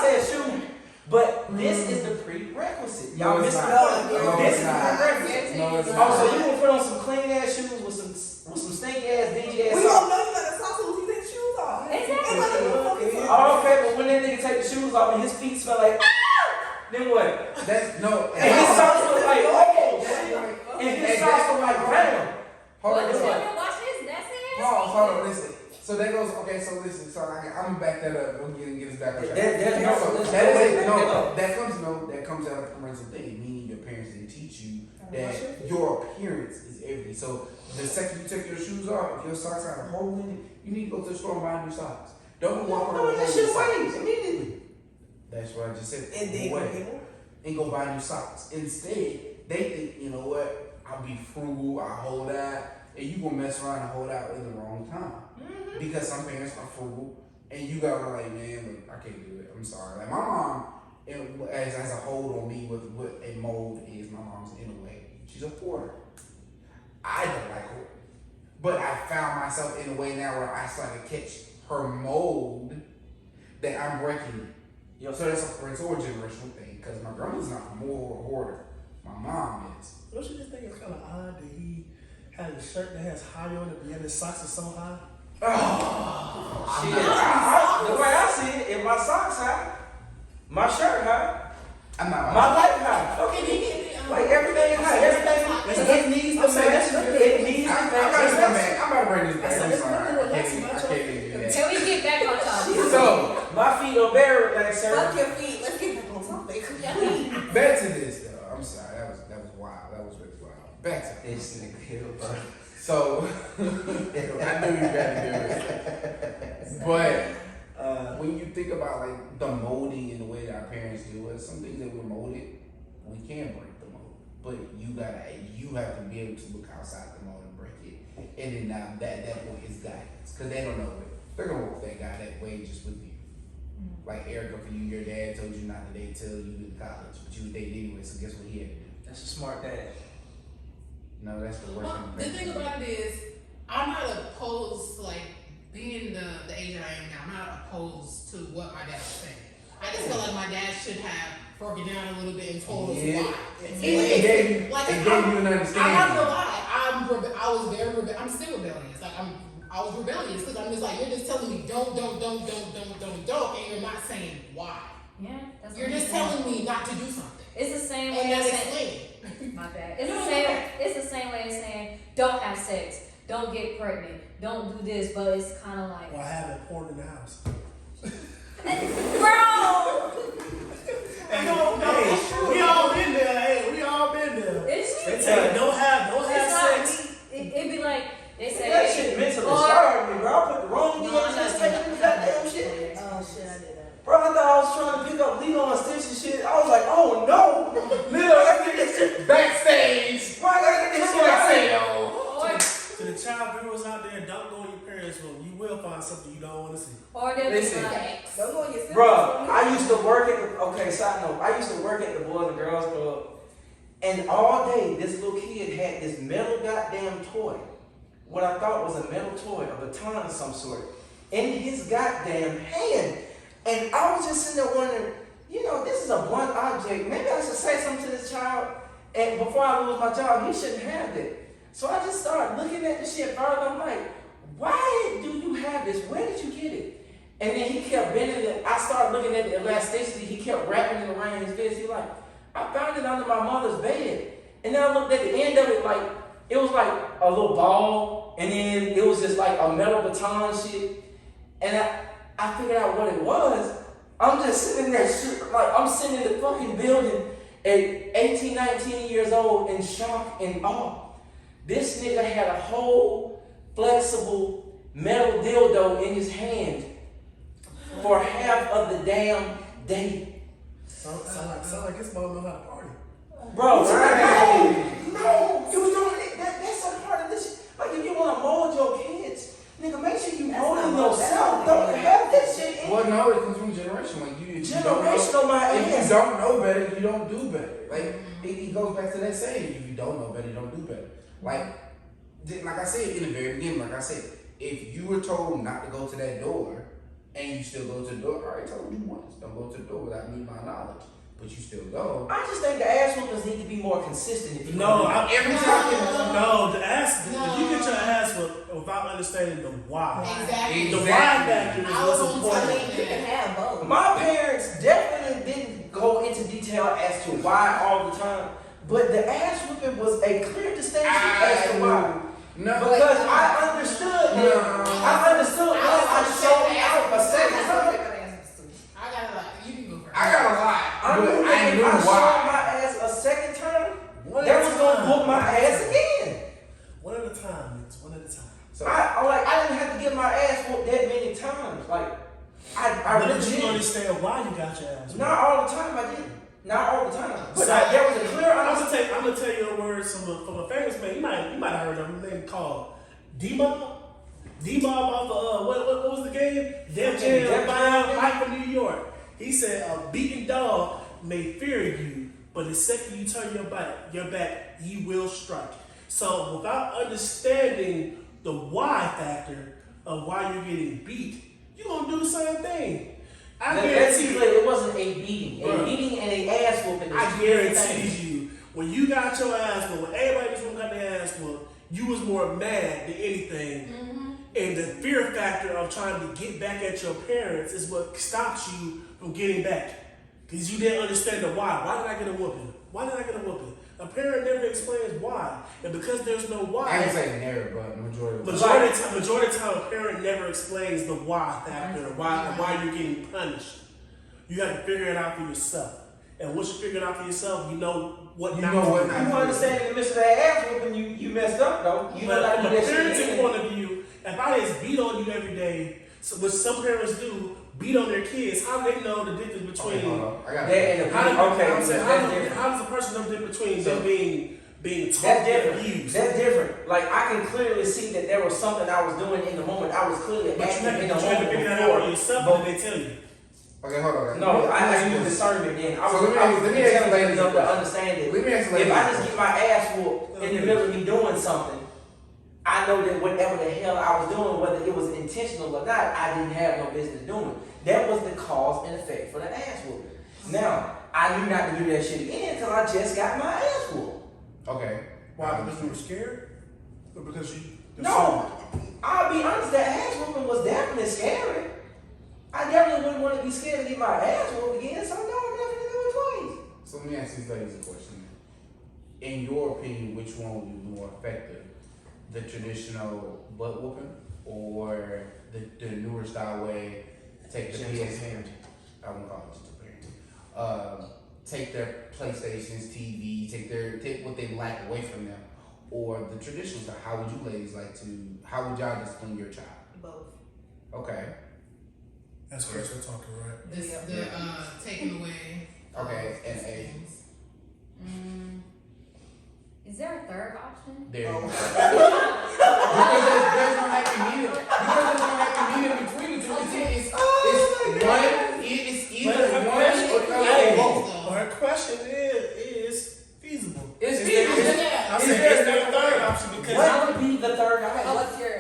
said shoes. But this is the prerequisite. Y'all No, it's missing the not. point. No, This it's Oh, so you gonna put on some clean ass shoes with some stinky ass dingy ass We socks? don't know you got a sauce when you take the shoes off. Exactly. Oh, okay, but when that nigga take the shoes off and his feet smell like, then what? That's no. And his socks look like, oh shit. And his socks look like, damn. Hold What? on, Tell listen. me, watch this. That's it. Pause. Hold on, listen. So that goes. Okay, so listen. So I'm gonna back that up. We'll get us back on track. That comes out of parental thing. Meaning your parents didn't teach you that your appearance is everything. So the second you take your shoes off, if your socks got a hole in it, you need to go to the store and buy new socks. Don't go walk around with that holes shit in your socks. away immediately. That's what I just said. And then Go go away. get more. And go buy new socks. Instead, they think, you know what? I'll be frugal. I'll hold out, and you gonna mess around and hold out in the wrong time. Because some parents are frugal, and you gotta like, man, look, I can't do it. I'm sorry. Like my mom, has a hold on me with what a mold is. My mom's in a way. She's a hoarder. I don't like hoarding, but I found myself in a way now where I started to catch her mold that I'm breaking it. Yo, So that's a parental or generational thing. Because my grandma's not more a hoarder. My mom is. Don't you just think it's kind of odd that he had a shirt that has high on it, but yet his socks are so high? Oh, shit. The way I see it, if my socks high, my shirt high, I'm not. my life high. Like everything is high. Everything, it needs to match. It needs to match. I'm about to bring this back. I'm sorry. I can't even do that. Till we get back on topic. So, My feet are very relaxed, Fuck sir. your feet. Let's get back on topic. back to this though. I'm sorry. That was wild. That was really wild. Back to This nigga here, bro. So, I knew you had to do it. But when you think about like the molding and the way that our parents do it, some things that we're molded, we can break the mold. But you have to be able to look outside the mold and break it. And then now that point is guidance. Because they don't know it. They're gonna walk that guy that way just with you. Like Erica, for you, your dad told you not to date till you went to college, but you would date anyway, so guess what he had to do? That's a smart dad. No, that's the worst Well, the thing about it is, I'm not opposed to like being the age that I am now. I'm not opposed to what my dad was saying. I just feel like my dad should have broke it down a little bit and told us why. It gave you an understanding. I'm not gonna lie. I was very I'm still rebellious. Like I was rebellious because I'm just like, you're just telling me don't, and you're not saying why. Yeah, that's You're what just I'm saying. telling me not to do something. It's the same And way that's as saying, explaining. my bad. It's the same way as saying, don't have sex, don't get pregnant, don't do this, but it's kind of like, Or having porn in the house. bro, We all been there. Hey, we all been there. it's They tell you don't have it's not, sex. it'd be like, they say, That shit mentally or- started me, bro. I put the wrong No, DMs I'm not just doing taking that. this goddamn shit. Oh shit, I did that. Bro, I thought I was trying to pick up Lilo and Stitch and shit. I was like, oh no. Lilo, that nigga Backstage. Why I gotta get this shit out of here? To the child viewers out there, don't go in your parents' room. You will find something you don't want to see. Or they'll be Listen. like, Don't go on your Bro, I used to work at the, okay, side note, I used to work at the Boys and Girls Club, and all day this little kid had this metal goddamn toy, what I thought was a metal toy, a baton of some sort, in his goddamn hand. And I was just sitting there wondering, you know, this is a blunt object. Maybe I should say something to this child, and before I lose my job, he shouldn't have it. So I just started looking at the shit further. I'm like, why do you have this? Where did you get it? And then he kept bending it. I started looking at the elasticity. He kept wrapping it around his fist. He like, I found it under my mother's bed. And then I looked at the end of it, like, it was like a little ball. And then it was just like a metal baton shit. And I figured out what it was. I'm just sitting there, like, I'm sitting in the fucking building at 18, 19 years old in shock and awe. This nigga had a whole flexible metal dildo in his hand for half of the damn day. Sound like this mom know how to party. Bro, no, you doing it. That's a part of this. Like, if you want to mold your kids, nigga, make sure you mold them yourself. Don't have that shit in. Well, no, it comes from generation. Like Generational, my if ass. you don't know better, you don't do better. Like it goes back to that saying: if you don't know better, you don't do better. Like I said in the very beginning, like I said, if you were told not to go to that door and you still go to the door, I already told you once, don't go to the door without me my knowledge. but you still go. I just think the ass whoopings need to be more consistent. If you No, gonna do it. every time. No, the ass. No. If you get your ass whooped without understanding the why, Exactly. the why factor is I what's was important. telling You can have both. My parents definitely didn't go into detail as to why all the time, but the ass whooping was a clear distinction as to why. No, Because I understood that. I understood when I showed out for second time. I gotta lie. You can go first. I got a lot. I knew but that I if knew I showed why. my ass a second time, One they at a was gonna time. whoop my ass again. One at a time. It's one at a time. So I didn't have to get my ass whooped that many times. Like I But really did you didn't. understand why you got your ass whooped? Not all the time. I didn't. Not all the time. But So- there was a clear I'm understanding. gonna tell you a word from a famous man. You might have heard of him. Name called D-Mob. D-Mob off of what was the game? Def Jam. Def Jam. Mike from New York. He said a beaten dog may fear you, but the second you turn your back, he will strike. So without understanding the why factor of why you're getting beat, you're gonna do the same thing. I guarantee you. It wasn't a beating. A Bruh. beating and a ass whooping. is I two different guarantee things. you, when you got your ass whooped, when everybody just got their ass whooped, you was more mad than anything. And the fear factor of trying to get back at your parents is what stops you from getting back. Because you didn't understand the why. Why did I get a whooping? Why did I get a whooping? A parent never explains why. And because there's no I why, ain't saying never, but majority of the time. majority of the time, a parent never explains the why factor, why you're getting punished. You have to figure it out for yourself. And once you figure it out for yourself, you know what You not know to what do. not You understand in the midst of that ass whooping, you messed up though. You know But not from to a do that shit parenting again. point of view, if I just beat on you every day, so what some parents do, beat on their kids, how do they know the difference between? Okay, hold on. I got That and the How, okay, I'm saying, that's different. how does a person know the difference between them being That's taught and different. abused? That's different. Like I can clearly see that there was something I was doing in the moment. I was clearly But you acting have in to the try to moment figure that out for before. yourself, But but they tell you. Okay, hold on. no, I use discernment then. I was, So let me I was explain intelligent this. enough to understand it. Let me explain If I this. just get my ass whooped in the middle of me doing something, I know that whatever the hell I was doing, whether it was intentional or not, I didn't have no business doing. That was the cause and effect for the ass whooping. Now, I knew not to do that shit again because I just got my ass whooped. Okay. Why? Because you were scared, or because you? No, I'll be honest, that ass whooping was definitely scary. I definitely wouldn't want to be scared to get my ass whooped again, so no, I'm definitely do it twice. So let me ask these ladies a question. In your opinion, which one would be more effective? The traditional butt whooping or the newer style way, take the Gentle PS, parenting. I won't call it gentle parenting. Take their PlayStations, TV, take what they like away from them, or the traditional style. How would you ladies like to? How would y'all discipline your child? Both. Okay. That's Chris we're talking, right? The taking away. Okay, and a things. Is there a third option? there. Oh. Because there's no happy medium. Because there's no happy medium between the two. It's one. It's either But one or the Hey, other. Both. but her question is feasible. It's Is feasible. there- I Is said, there is there a third option? Because What would be the third option? What's your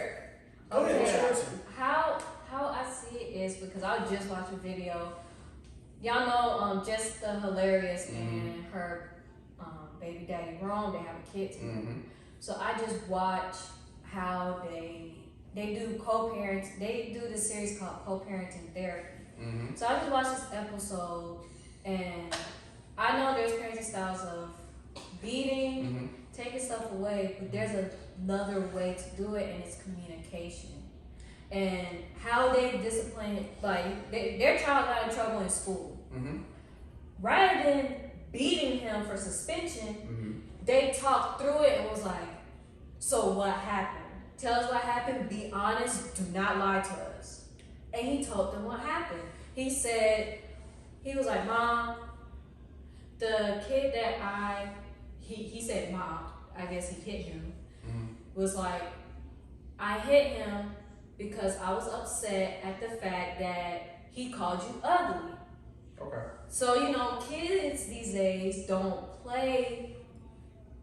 Okay, what's your answer? how I see it is because I just watched a video. Y'all know Jessica Hilarious and her baby daddy Rome. They have a kid together. Mm-hmm. So I just watch how they do co-parents. They do this series called Co-Parenting Therapy. Mm-hmm. So I just watched this episode, and I know there's parenting styles of beating, Mm-hmm. taking stuff away, but there's another way to do it, and it's communication. And how they discipline, like their child got in trouble in school. Mm-hmm. Rather than beating him for suspension, Mm-hmm. they talked through it and was like, so what happened? Tell us what happened, be honest, do not lie to us. And he told them what happened. He said, he was like, Mom, the kid that he said, Mom, I guess he hit him, was like, I hit him because I was upset at the fact that he called you ugly. Okay. So, kids these days don't play,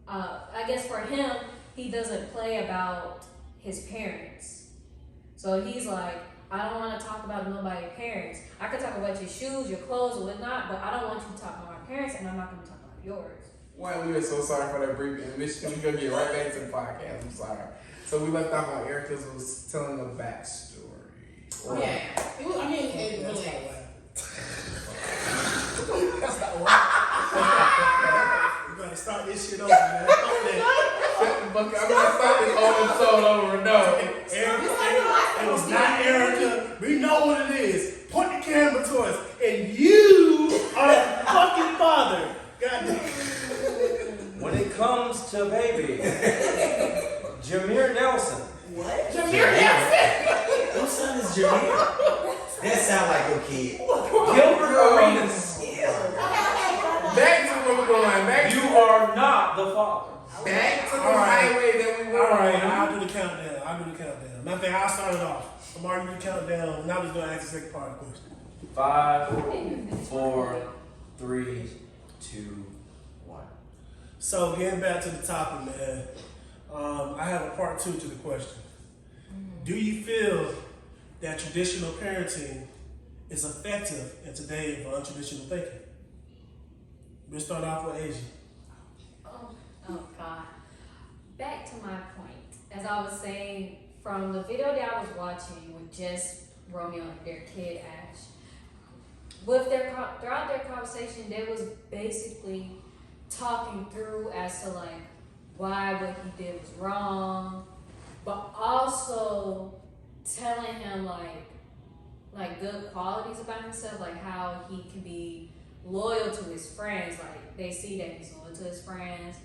I guess for him, he doesn't play about his parents. So he's like, I don't want to talk about nobody's parents. I can talk about your shoes, your clothes, or whatnot, but I don't want you to talk about my parents, and I'm not going to talk about yours. Well, we are so sorry for that brief intermission. We're gonna get right back to the podcast. I'm sorry. So we left off on Erica was telling a backstory. Oh, yeah. It was, I mean, it That's really. not wild. That's not wild. We gotta start this shit over, man. Fuck that. I'm gonna start this whole episode over. No. Erica, it was not Erica. We know what it is. Point the camera to us. And you are the fucking father. God damn. When it comes to baby, Jameer Nelson. What? Jameer Nelson! Whose son is Jameer? That sound like your kid. Gilbert Arenas. Back to where we're going. You are not the father. Back to the All right. highway that we were Alright, on. I'll do the countdown. Matter of fact, I'll start it off. I'm already doing the countdown, and I'm just gonna ask the second part of the question. 5, 4, 3, 2, 1. So getting back to the topic, man, I have a part 2 to the question. Do you feel that traditional parenting is effective in today for untraditional thinking? We'll start off with Asia. Oh God. Back to my point. As I was saying, from the video that I was watching with just Romeo and their kid Ash, with throughout their conversation, they was basically talking through as to like why what he did was wrong, but also telling him like good qualities about himself, like how he can be loyal to his friends. Like they see that he's loyal to his friends,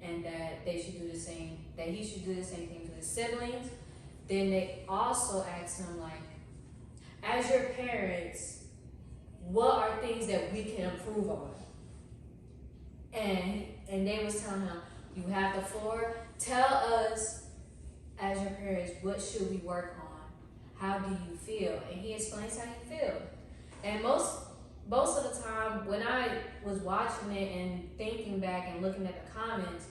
and that they should do the same. That he should do the same thing to his siblings. Then they also asked him like, as your parents, what are things that we can improve on? And they was telling him, you have the floor. Tell us, as your parents, what should we work on? How do you feel? And he explains how he feels. And most of the time, when I was watching it and thinking back and looking at the comments,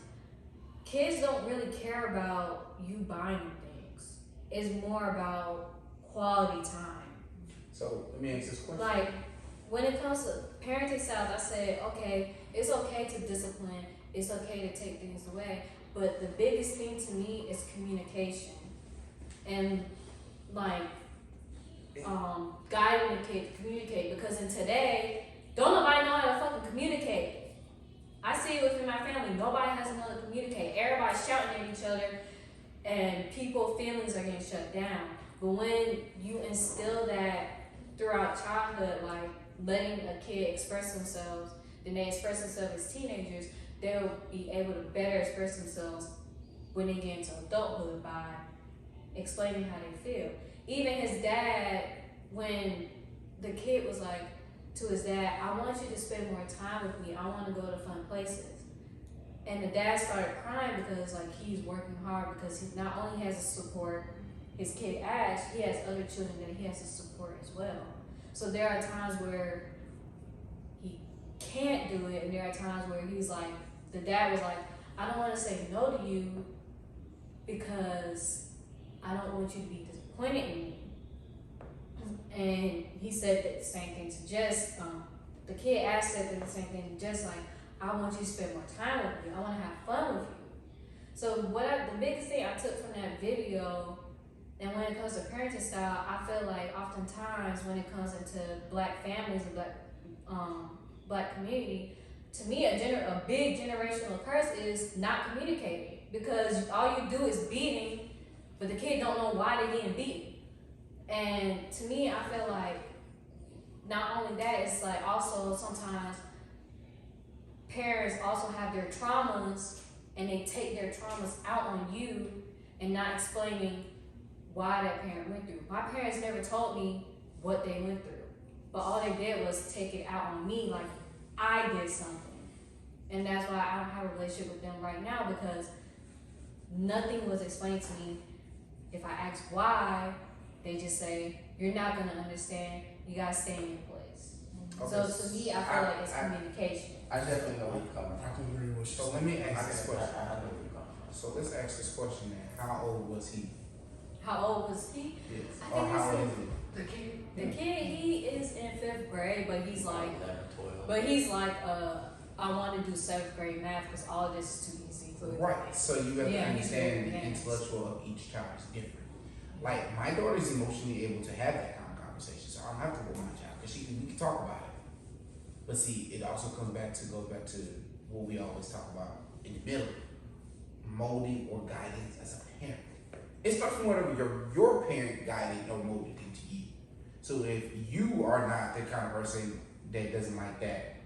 kids don't really care about you buying things. It's more about quality time. So let me ask this question. Like, when it comes to parenting styles, I said, okay, it's okay to discipline, it's okay to take things away, but the biggest thing to me is communication. And like, guiding the kid to communicate, because in today, don't nobody know how to fucking communicate. I see it within my family, nobody has another to communicate. Everybody's shouting at each other, and people's feelings are getting shut down. But when you instill that throughout childhood, like letting a kid express themselves, then they express themselves as teenagers, they'll be able to better express themselves when they get into adulthood by explaining how they feel. Even his dad, when the kid was like to his dad, I want you to spend more time with me, I want to go to fun places. And the dad started crying because like he's working hard, because he not only has to support his kid Ash, he has other children that he has to support as well. So there are times where he can't do it, and there are times where he's like, the dad was like, I don't want to say no to you because I don't want you to be disappointed in me. And he said that the same thing to Jess. The kid asked that the same thing to Jess, like, I want you to spend more time with me. I want to have fun with you. So the biggest thing I took from that video, and when it comes to parenting style, I feel like oftentimes when it comes into black families and black community, to me a big generational curse is not communicating, because all you do is beating, but the kid don't know why they getting beat. And to me, I feel like not only that, it's like also sometimes parents also have their traumas, and they take their traumas out on you and not explaining why that parent went through. My parents never told me what they went through, but all they did was take it out on me like I did something. And that's why I don't have a relationship with them right now, because nothing was explained to me. If I ask why, they just say, you're not gonna understand, you gotta stay in your place. Okay. So to me, I feel like it's communication. I definitely know where you're coming I from. can agree with you. So let me ask this I question. know where you're coming from. So let's ask this question then. How old was he? How old was he? Yes. I Or think how he old said is he? The kid. the kid, he is in 7th grade, but he's like, 11, 12. I want to do 7th grade math because all this is too easy for him. Right. So you have to Yeah, he's very understand the advanced. intellectual of each child is different. Like my daughter's emotionally able to have that kind of conversation, so I don't have to go with my child because we can talk about it. But see, it also goes back to what we always talk about in the middle, molding or guidance as a parent. It starts from whatever your parent guided or molded into you. So if you are not the kind of person that doesn't like that,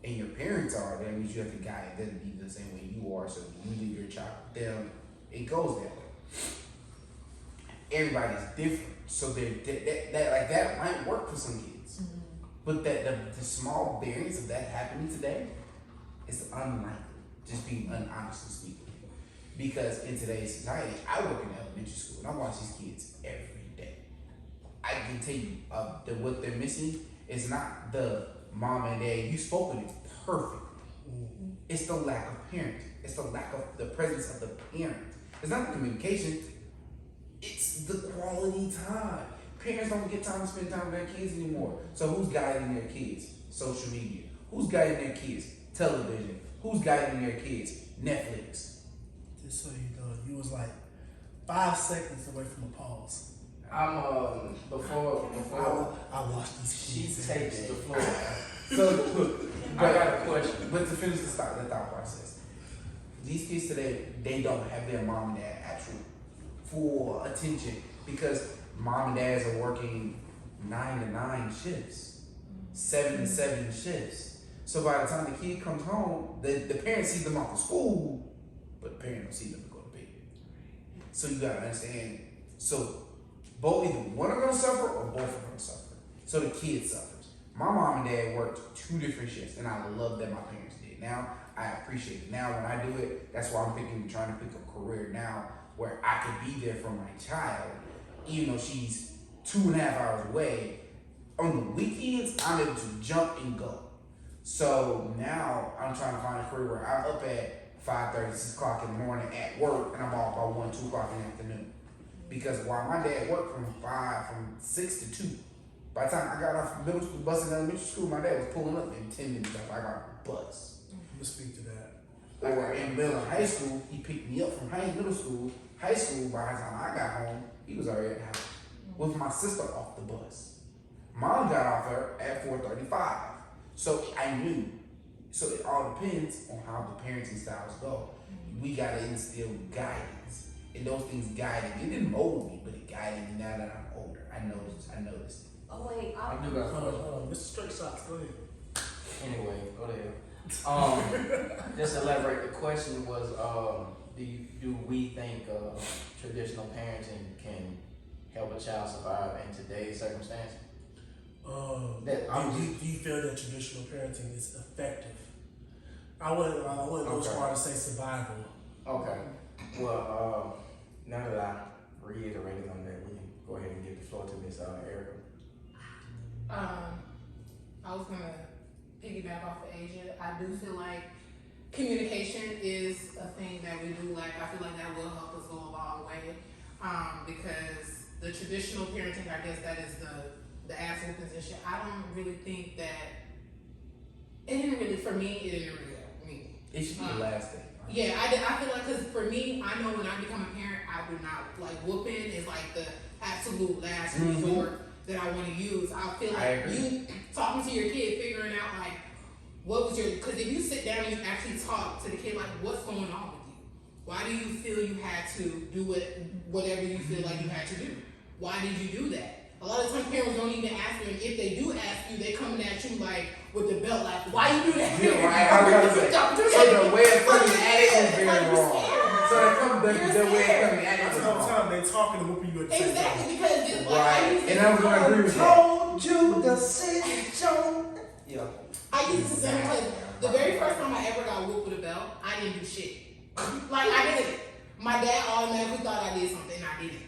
and your parents are, that means you have to guide them to be the same way you are. So you leave your child with them, it goes that way. Everybody's different, so that might work for some kids, but the small variance of that happening today is unlikely. Just being honestly speaking, because in today's society, I work in elementary school and I watch these kids every day. I can tell you that what they're missing is not the mom and dad. You spoken it perfect. It's the lack of parenting. It's the lack of the presence of the parent. It's not the communication. It's the quality time. Parents don't get time to spend time with their kids anymore. So who's guiding their kids? Social media. Who's guiding their kids? Television. Who's guiding their kids? Netflix. Just so you know, you was like 5 seconds away from a pause. I'm before I watched these she kids. takes the floor. So I got a question. But to finish the thought process, these kids today, they don't have their mom and dad actual full attention because mom and dads are working 9 to 9 shifts, 7 to 7 shifts. So by the time the kid comes home, the parents see them off of school, but the parents don't see them go to bed. So you gotta understand. So both either one are gonna suffer or both are gonna suffer. So the kid suffers. My mom and dad worked 2 different shifts, and I love that my parents did. Now I appreciate it. Now when I do it, that's why I'm trying to pick a career now where I could be there for my child, even though she's 2.5 hours away. On the weekends, I'm able to jump and go. So now I'm trying to find a career where I'm up at 5:30, 6 o'clock in the morning at work, and I'm off by 1, 2 o'clock in the afternoon. Because while my dad worked from 6 to 2, by the time I got off from middle school, bus in elementary school, my dad was pulling up in 10 minutes after I got off the bus. I'm gonna speak to that. Or in middle of high school, he picked me up from middle school. High school, by the time I got home, he was already at the house with my sister off the bus. Mom got off her at 4:35. So I knew. So it all depends on how the parenting styles go. We gotta instill guidance. And those things guided me. It didn't mold me, but it guided me now that I'm older. I noticed. Oh wait, I do got a question. Hold on, Mr. Straight Shots, go ahead. Anyway, go there. Just elaborate. The question was, do we think traditional parenting can help a child survive in today's circumstance? Do you feel that traditional parenting is effective? I wouldn't go as far to say survival. Okay. Well, now that I reiterated on that, we can go ahead and give the floor to Miss Erica. I was gonna piggyback off of Asia. I do feel like communication is a thing that we do lack. I feel like that will help us go a long way. Because the traditional parenting, I guess that is the asshole position. I don't really think that it didn't really help me. It should be the last thing. Right? Yeah, I feel like, because for me, I know when I become a parent, I would not, like, whooping is like the absolute last resort that I want to use. I feel like you talking to your kid, figuring out, like, what was because if you sit down and you actually talk to the kid, like, what's going on with you? Why do you feel you had to do whatever you feel like you had to do? Why did you do that? A lot of times parents don't even ask you, and if they do ask you, they coming at you like with the belt, like, why you do that? Yeah, right. I was gonna say, so the way of coming at it is very wrong. So the way of coming at it That's is the whole wrong. time they talking and whooping you at the same time. Exactly, because it's like, Right. I used to And I'm gonna agree with that. Told you the city show. Yeah. I used to say, because the very first time I ever got whooped with a belt, I didn't do shit. Like, I didn't. My dad automatically thought I did something, and I didn't.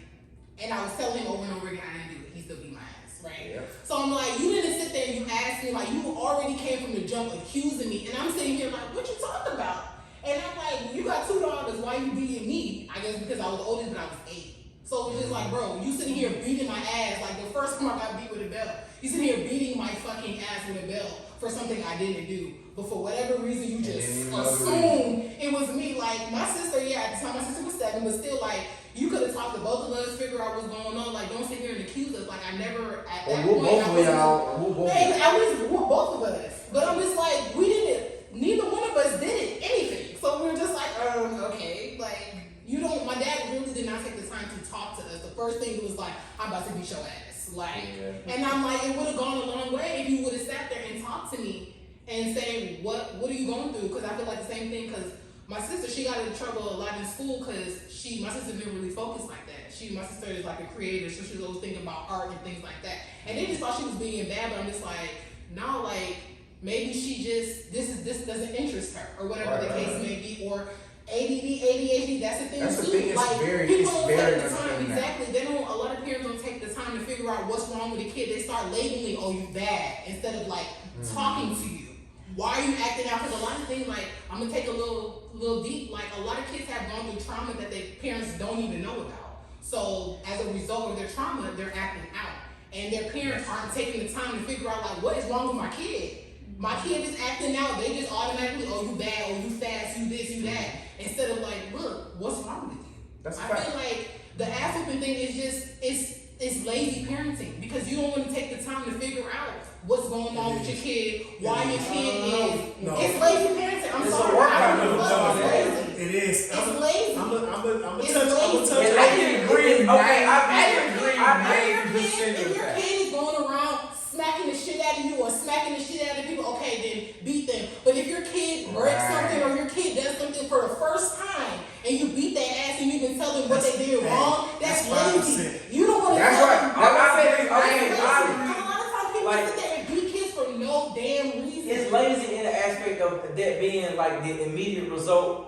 And I was telling him over and over again, I didn't do it. He still beat my ass, right? Yep. So I'm like, you didn't sit there and you asked me, like, you already came from the jump accusing me. And I'm sitting here like, what you talking about? And I'm like, you got 2 daughters, why you beating me? I guess because I was oldest, but I was 8. So it was just like, bro, you sitting here beating my ass. Like, the first time I got beat with a belt, you sitting here beating my fucking ass. for something I didn't do. But for whatever reason, you just And then assumed it was me. Like, my sister, yeah, at the time my sister was 7, but still, like, you could have talked to both of us, figure out what's going on. Like, don't sit here and accuse us. Like, I never, at that point, we're both of us. But I'm just like, neither one of us did anything. So we were just like, okay. Like, my dad really did not take the time to talk to us. The first thing was like, I'm about to beat your ass. Like, and I'm like, it would have gone a long way if you would have sat there and talked to me and say, what are you going through? Because I feel like the same thing, because my sister, she got in trouble a lot in school because my sister didn't really focus like that. My sister is like a creator, so she was always thinking about art and things like that. And they just thought she was being bad, but I'm just like, no, like, maybe she just, this doesn't interest her, or whatever the case may be, or ADD, ADHD, that's the thing That's too. the thing, like, it's people don't very take the time, understanding that. exactly, a lot of parents don't take the time to figure out what's wrong with the kid. They start labeling, oh, you bad, instead of like talking to you. Why are you acting out? Because a lot of things, like, I'm gonna take a little deep, like, a lot of kids have gone through trauma that their parents don't even know about. So as a result of their trauma, they're acting out. And their parents aren't taking the time to figure out, like, what is wrong with my kid? My kid is acting out. They just automatically, oh, you bad, oh, you fast, you this, you that. Instead of like, look, what's wrong with you? I feel like the ass whooping thing is just, it's lazy parenting, because you don't want to take the time to figure out what's going on with your kid, why your kid is. It's lazy parenting. I'm sorry. It is. It's lazy. I'm gonna It's touch. lazy. I can agree. Okay, If your kid is going around smacking the shit out of you or smacking the shit out of people, okay, then beat them. But if your kid breaks something or your kid does something for the first time and you beat their ass and you even tell them what they did wrong, that's lazy. You don't want to tell them. A lot of times people sit there and beat kids for no damn reason. It's lazy in the aspect of that being like the immediate result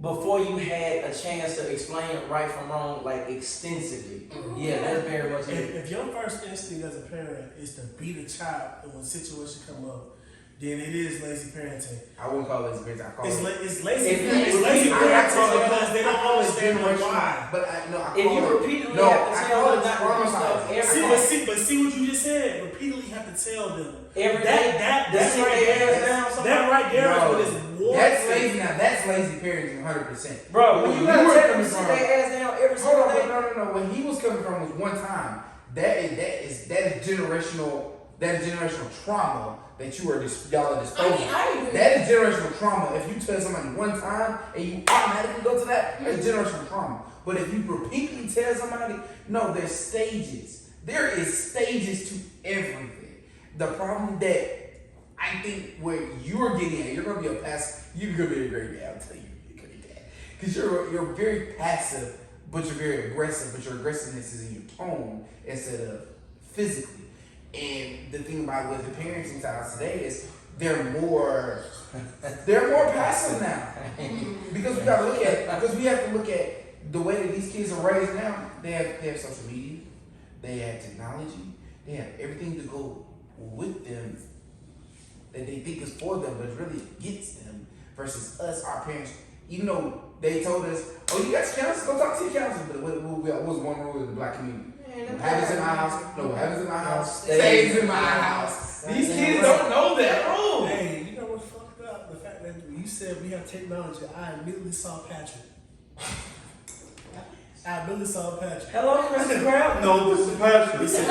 before you had a chance to explain right from wrong, like, extensively. Yeah, that's very much it. If your first instinct as a parent is to beat a child when a situation come up, then it is lazy parenting. I wouldn't call it lazy parenting. I call It's it. lazy. If It's you- lazy if you- parenting because they don't understand why. But I call If you it. repeatedly No, have to I tell call them it not to do stuff traumatizing. every See what you just said. Repeatedly have to tell them. every day, That's sit right their there. ass down somewhere. That right there is what is warranted. That's lazy. Now that's lazy parenting, 100%. Bro, when you gotta were tell them coming to sit from- their ass down every Hold single on, day. no. When he was coming from was one time. That is generational. That is generational trauma that y'all are disposing. I agree. That is generational trauma. If you tell somebody one time and you automatically go to that, that's generational trauma. But if you repeatedly tell somebody, no, there's stages. There is stages to everything. The problem that I think where you're getting at, you're gonna be a great dad. I'll tell you, you're a great dad. Because you're very passive, but you're very aggressive. But your aggressiveness is in your tone instead of physically. And the thing about with the parenting styles today is they're more passive now. Because we have to look at the way that these kids are raised now. They have social media, they have technology, they have everything to go with them that they think is for them, but it's really against them. Versus us, our parents, even though they told us, "Oh, you got your counselors, go talk to your counselors." But what was one rule in the black community? What happens in my house? No, what happens in my house stays in my house. These kids don't know that rule. Hey, you know what fucked up? The fact that when you said we have technology, I immediately saw Patrick. Hello, Mr. Crab. No, Mr. Patrick. He said,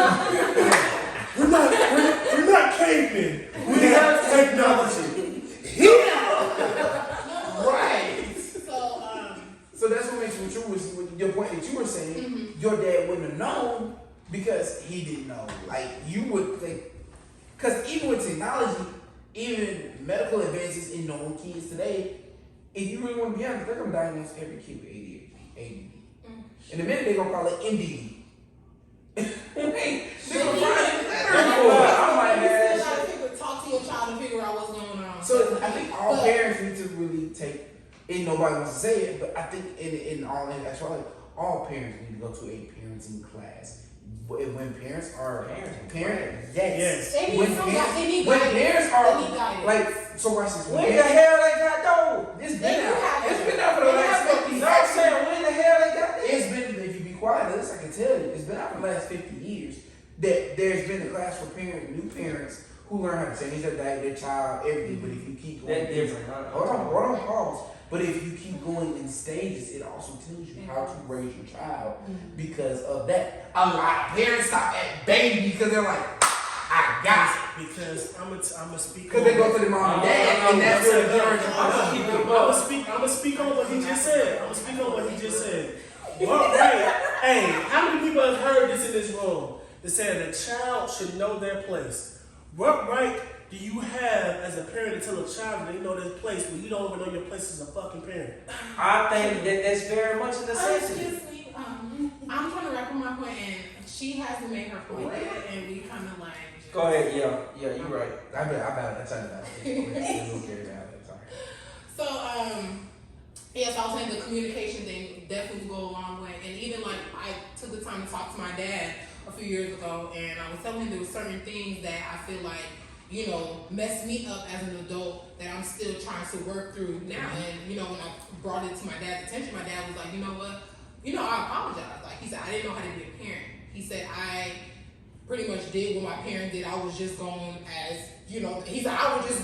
we're not cavemen. We have technology. Right. So, So that's what makes your point that you were saying. Your dad wouldn't have known because he didn't know. Like you would think, because even with technology, even medical advances in knowing kids today, if you really want to be honest, they're gonna diagnose every kid with ADD. In a minute, they're gonna call it MDD. They're gonna find it. talk to your child and figure out what's going on. So I think all parents need to really take. And nobody wants to say it, but I think in actuality, all parents need to go to a parenting class. When parents are parenting, yes. When parents are like, so watch this. When the hell they got though? It's been out. It's been out for the last 50 years. I'm saying, when the hell they got this? It's been, if you be quiet, I can tell you, it's been out for the last 50 years that there's been a class for new parents who learn how to change their child, everything. But if you keep going, That's different. hold on, pause. But if you keep going in stages, it also tells you how to raise your child because of that. A lot of parents stop at baby because they're like, I got it. Because I'm gonna speak. Because they go to the mom and dad, and that's where the parents I'm gonna speak on what he just said. What right? Hey, how many people have heard this in this room? That said a child should know their place. What right do you have as a parent to tell a child that they know their place when you don't even know your place as a fucking parent? I think that that's very much a necessity. Excuse me. I'm trying to wrap up my point, and she hasn't made her point yet, and we kind of like. Go ahead. Yeah, you're right. I bet that's it. So, yes, I was saying the communication thing definitely will go a long way. And even like I took the time to talk to my dad a few years ago, and I was telling him there were certain things that I feel like, you know, messed me up as an adult that I'm still trying to work through now. And, you know, when I brought it to my dad's attention, my dad was like, you know what? You know, I apologize. Like, he said, I didn't know how to be a parent. He said, I pretty much did what my parents did. I was just going as, you know, he said, I was just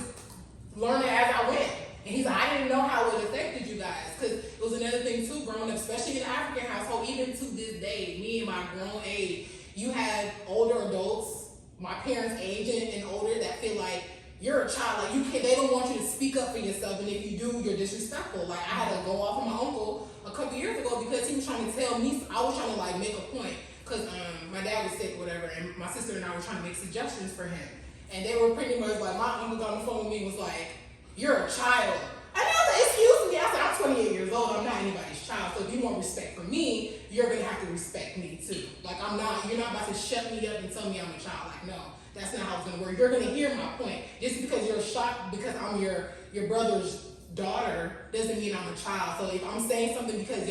learning as I went. And he's like, I didn't know how it affected you guys. Because it was another thing, too, growing up, especially in an African household, even to this day, me and my grown age, you have older adults, my parents' age and older, that feel like you're a child. Like, you can't, they don't want you to speak up for yourself. And if you do, you're disrespectful. Like, I had to go off on my uncle a couple years ago because he was trying to tell me, I was trying to, like, make a point. Because my dad was sick or whatever, and my sister and I were trying to make suggestions for him. And they were pretty much like, my uncle got on the phone with me and was like, you're a child. And I was like, excuse me. I said, I'm 28 years old. I'm not anybody's child. So if you want respect from me, you're going to have to respect me too. Like, you're not about to shut me up and tell me I'm a child. Like, no, that's not how it's going to work. You're going to hear my point. Just because you're shocked because I'm your brother's daughter doesn't mean I'm a child. So if I'm saying something because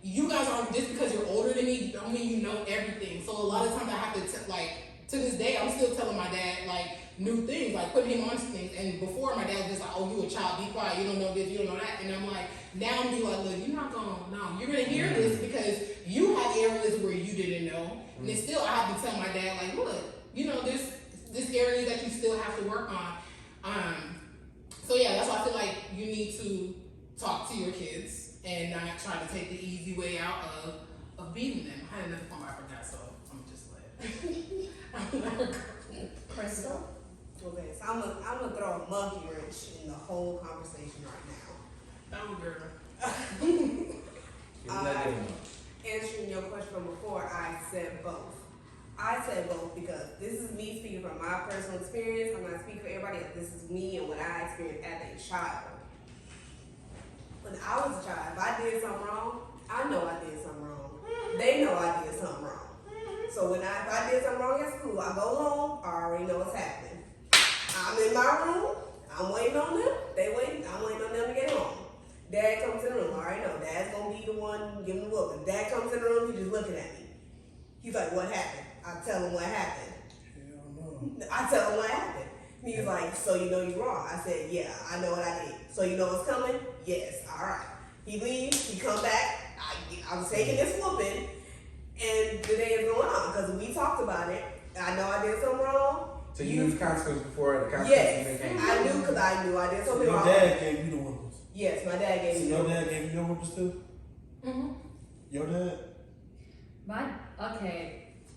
you guys aren't, just because you're older than me, don't mean you know everything. So a lot of times I have to, to this day, I'm still telling my dad, like, new things, like putting him on things. And before, my dad was just like, oh, you a child, be quiet, you don't know this, you don't know that. And I'm like, now I'm be like, look, you're not gonna, no, you're gonna hear this because you have areas where you didn't know. And then still, I have to tell my dad, like, look, you know, there's this area that you still have to work on. So yeah, that's why I feel like you need to talk to your kids and not try to take the easy way out of beating them. I had another point I forgot, so I'm just like, Crystal? Okay, so I'm gonna throw a monkey wrench in the whole conversation right oh girl. now. Answering your question from before, I said both. I said both because this is me speaking from my personal experience. I'm not speaking for everybody else. This is me and what I experienced as a child. When I was a child, if I did something wrong, I know I did something wrong. They know I did something wrong. So if I did something wrong at school, I go home, I already know what's happening. I'm in my room, I'm waiting on them, they waiting, I'm waiting on them to get home. Dad comes in the room, I already know, Dad's gonna be the one giving the whooping. Dad comes in the room, he's just looking at me. He's like, what happened? I tell him what happened. I tell him what happened. He's like, so you know you're wrong. I said, yeah, I know what I did. So you know what's coming? Yes, all right. He leaves, he come back, I was taking this whooping, and the day is going on, because we talked about it. I know I did something wrong. So you knew the consequences before the consequences Yes, came? I knew because I knew I did something wrong. Your dad gave you the whoopings. Yes, my dad gave me. Your dad gave you your whoopings too? Mm-hmm. Your dad?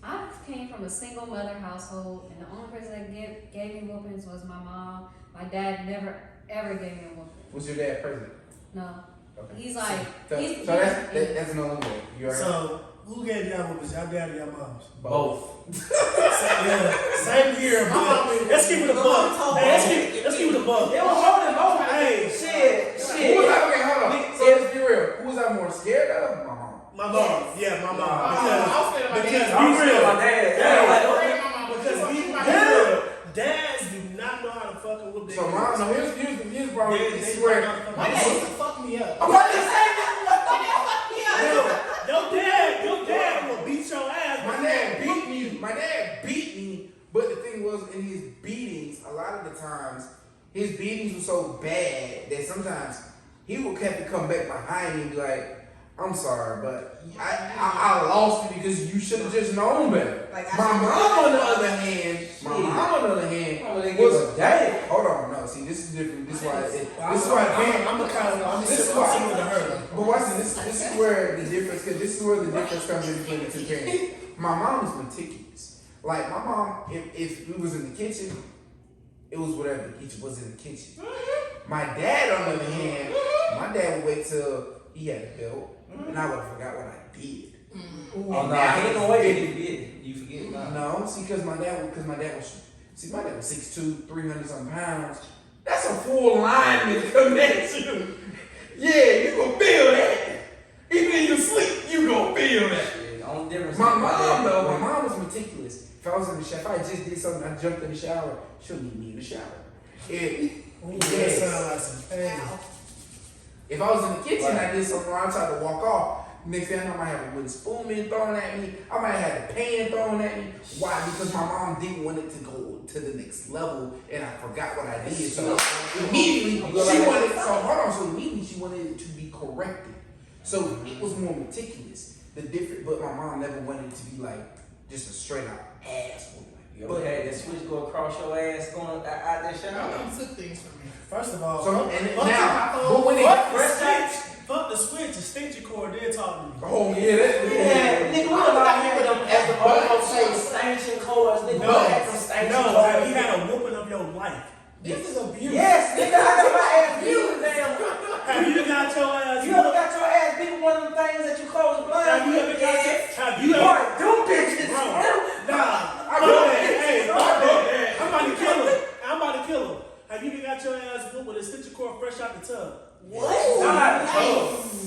I came from a single mother household, and the only person that gave me whoopings was my mom. My dad never ever gave me a whooping. Was your dad present? No. Okay. He's like, So that's no longer. You already So, who gave y'all whoopings? Y'all dad or y'all moms? Both. Same here, but let's keep it a buck. Hey, let's keep it a buck. It was holding both. Hey, Shit. Who was I? Okay, hold on. So let's be real. Who was I more scared of? My mom. my mom. Yeah, my mom. I was scared of my Because dad. I'm be scared real. of my dad. Because be real. Dads do not know how to fucking whoop their So kids. mom, no, here's probably They swear. My dad used to fuck me up. I'm about to say Your dad will beat your ass. my dad beat me. My dad beat me, but the thing was, in his beatings, a lot of the times, his beatings were so bad that sometimes he would have to come back behind me and be like, I'm sorry, but I lost it because you should have just known better. Like, My mom, on the other hand, was Damn. hold on, no, see, this is different. This is why. I'm similar to her. But watch this. This is where the difference. Cause this is where the difference comes in between the two parents. My mom was meticulous. Like my mom, if we was in the kitchen, it was whatever the kitchen was in the kitchen. My dad, on the other hand, my dad would wait till he had a belt, and I would have forgot what I did. Oh no, ain't no way you forget. You forget. No, see, because my dad was 6'2", 300 some pounds. That's a full lineman connection. Yeah, you gonna feel that. Even in your sleep, you gonna feel that. Yeah, the only difference. My mom was meticulous. If I was in the shower, if I just did something, I jumped in the shower, she'll meet me in the shower. That sound like some pain. If I was in the kitchen, I did something wrong, I tried to walk off. Next thing I know, I might have a wooden spoon being thrown at me. I might have had a pan thrown at me. Why? Because my mom didn't want it to go to the next level, and I forgot what I did. So immediately she wanted it to be corrected. So it was more meticulous. But my mom never wanted it to be like just a straight out ass whooping. You ever had that switch go across your ass going out that shower? My mom took things from me. First of all, fuck the switch, extension cord, then talk to me. Oh yeah, Nigga, we don't out here with them at the bottom say extension cords. Nigga, we had them extension cords. He had a whooping of your life. This is abuse. Yes, nigga, I got my ass beat. Damn. Have you got your ass? You ever got your ass beat with one of them things that you close the blood? Have you ever got your? Have you ever? Boy, them bitches, Bro, nah. I'm about to kill him. I'm about to kill him. Have you ever got your ass whooped with a extension cord fresh out the tub? What? Nah,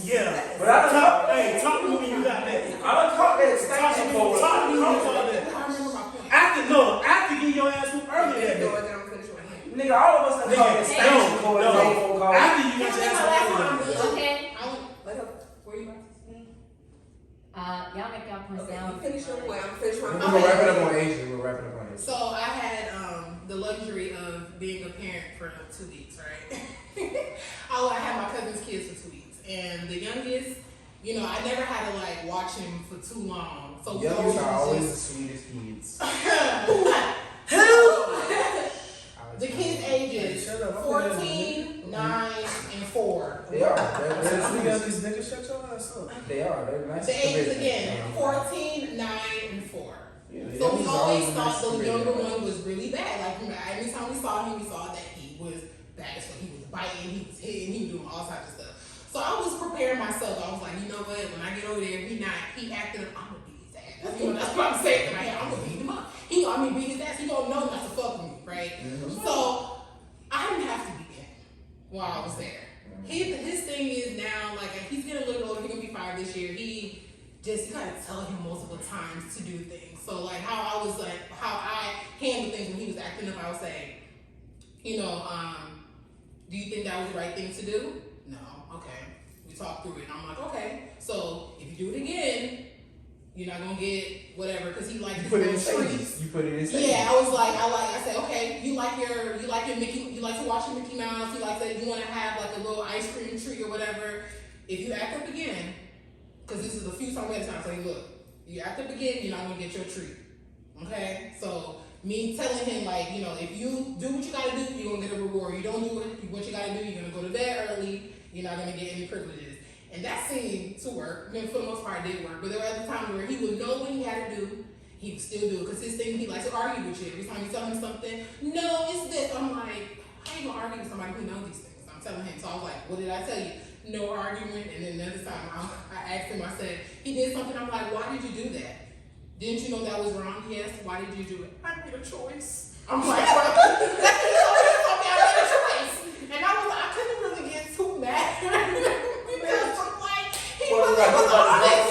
Yeah. But I don't Hey, talk to me when you got that. I done caught that extension cord. Talk to me when you caught that. I remember my point. After getting your ass whooped earlier that day. Nigga, all of us done caught that extension cord. After you got your This is ass my last whooped one. earlier. Okay. Where you about to say? Y'all make y'all points Okay, down. you finish your point. I'm finished my We're point. gonna wrap it up on Asia. We're wrapping up on Asia. So I had the luxury of being a parent for 2 weeks, right? I had my cousin's kids for 2 weeks, and the youngest, you know, I never had to like watch him for too long. So we Youngest are always the just sweetest kids. the kids' ages 14, 9, and 4. They are. They're They're the the sweetest. youngest nigga. Shut your ass up. They are. They're nice. The ages again 14, 9, and 4. Yeah, the So we youngest are always the thought nicest the kid. younger one was really bad. Like every time we saw him, we saw that he was bad. So he was biting, he was hitting, he was doing all types of stuff. So I was preparing myself. I was like, you know what? When I get over there, he acting up, I'm gonna beat his ass. You know, that's what I'm saying. Like, I'm gonna beat him up. Beat his ass. He gonna know not to fuck with me, right? So I didn't have to beat him while I was there. His thing is now, like, he's getting a little older. He's gonna be 5 this year. You gotta tell him multiple times to do things. So like how I handled things when he was acting up, I would say, you know, do you think that was the right thing to do? No. Okay. We talked through it. And I'm like, okay. So if you do it again, you're not gonna get whatever, because he likes You put it in treats. stages. You put it in stages. Yeah, I said, okay, you like your Mickey, you like to watch your Mickey Mouse, you like that, you want to have like a little ice cream treat or whatever. If you act up again, because this is a few times at a time, so look, you act up again, you're not gonna get your treat. Okay, so me telling him like, you know, if you do what you gotta do, you're gonna get a reward. You don't do what you gotta do, you're gonna go to bed early. You're not gonna get any privileges. And that seemed to work. I mean, for the most part, it did work. But there were other times where he would know what he had to do. He would still do it, because his thing, he likes to argue with you. Every time you tell him something, no, it's this. I'm like, how you gonna argue with somebody who knows these things? I'm telling him. So I was like, what did I tell you? No argument. And then another time I asked him, I said, he did something. I'm like, why did you do that? Didn't you know that was wrong? Yes. Why did you do it? I made a choice. I'm like, well, that's what you told me. I made a choice. And I couldn't really get too mad. Because I'm like, he was so honest.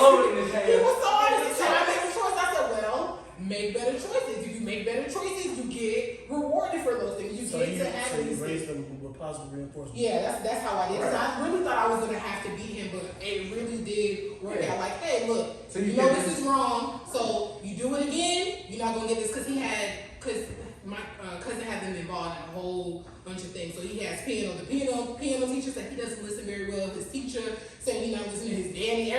He was so honest. He said, I made a choice. I said, well, make better choices. If you make better choices, you get rewarded for those things. You get to have these raise them with positive reinforcement. Yeah, that's how I did. Right. So I really thought I was gonna have to beat him, but it really did work out. Like, hey, look, so you know this is wrong, so you do it again, you're not gonna get this, because my cousin had been involved in a whole bunch of things. So he has piano. The piano teacher said he doesn't listen very well. His teacher said he's not listening to his daddy.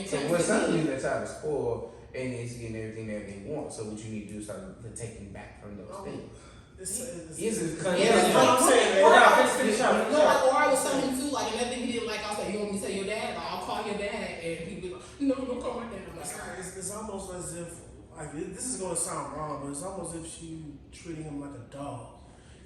So trying when to suddenly be. that child is spoiled and is getting everything that they want, so what you need to do is start taking back from those things. It's Yes, it's that's what I'm saying. Hold man. on, finish up. No, like, or I was telling him too, like, another thing he didn't like, I was like, you want me to tell your dad? Like, I'll call your dad. And he'd be like, no, don't call my dad. I'm like, sorry. It's almost as if, like, this is gonna sound wrong, but it's almost as if she treating him like a dog.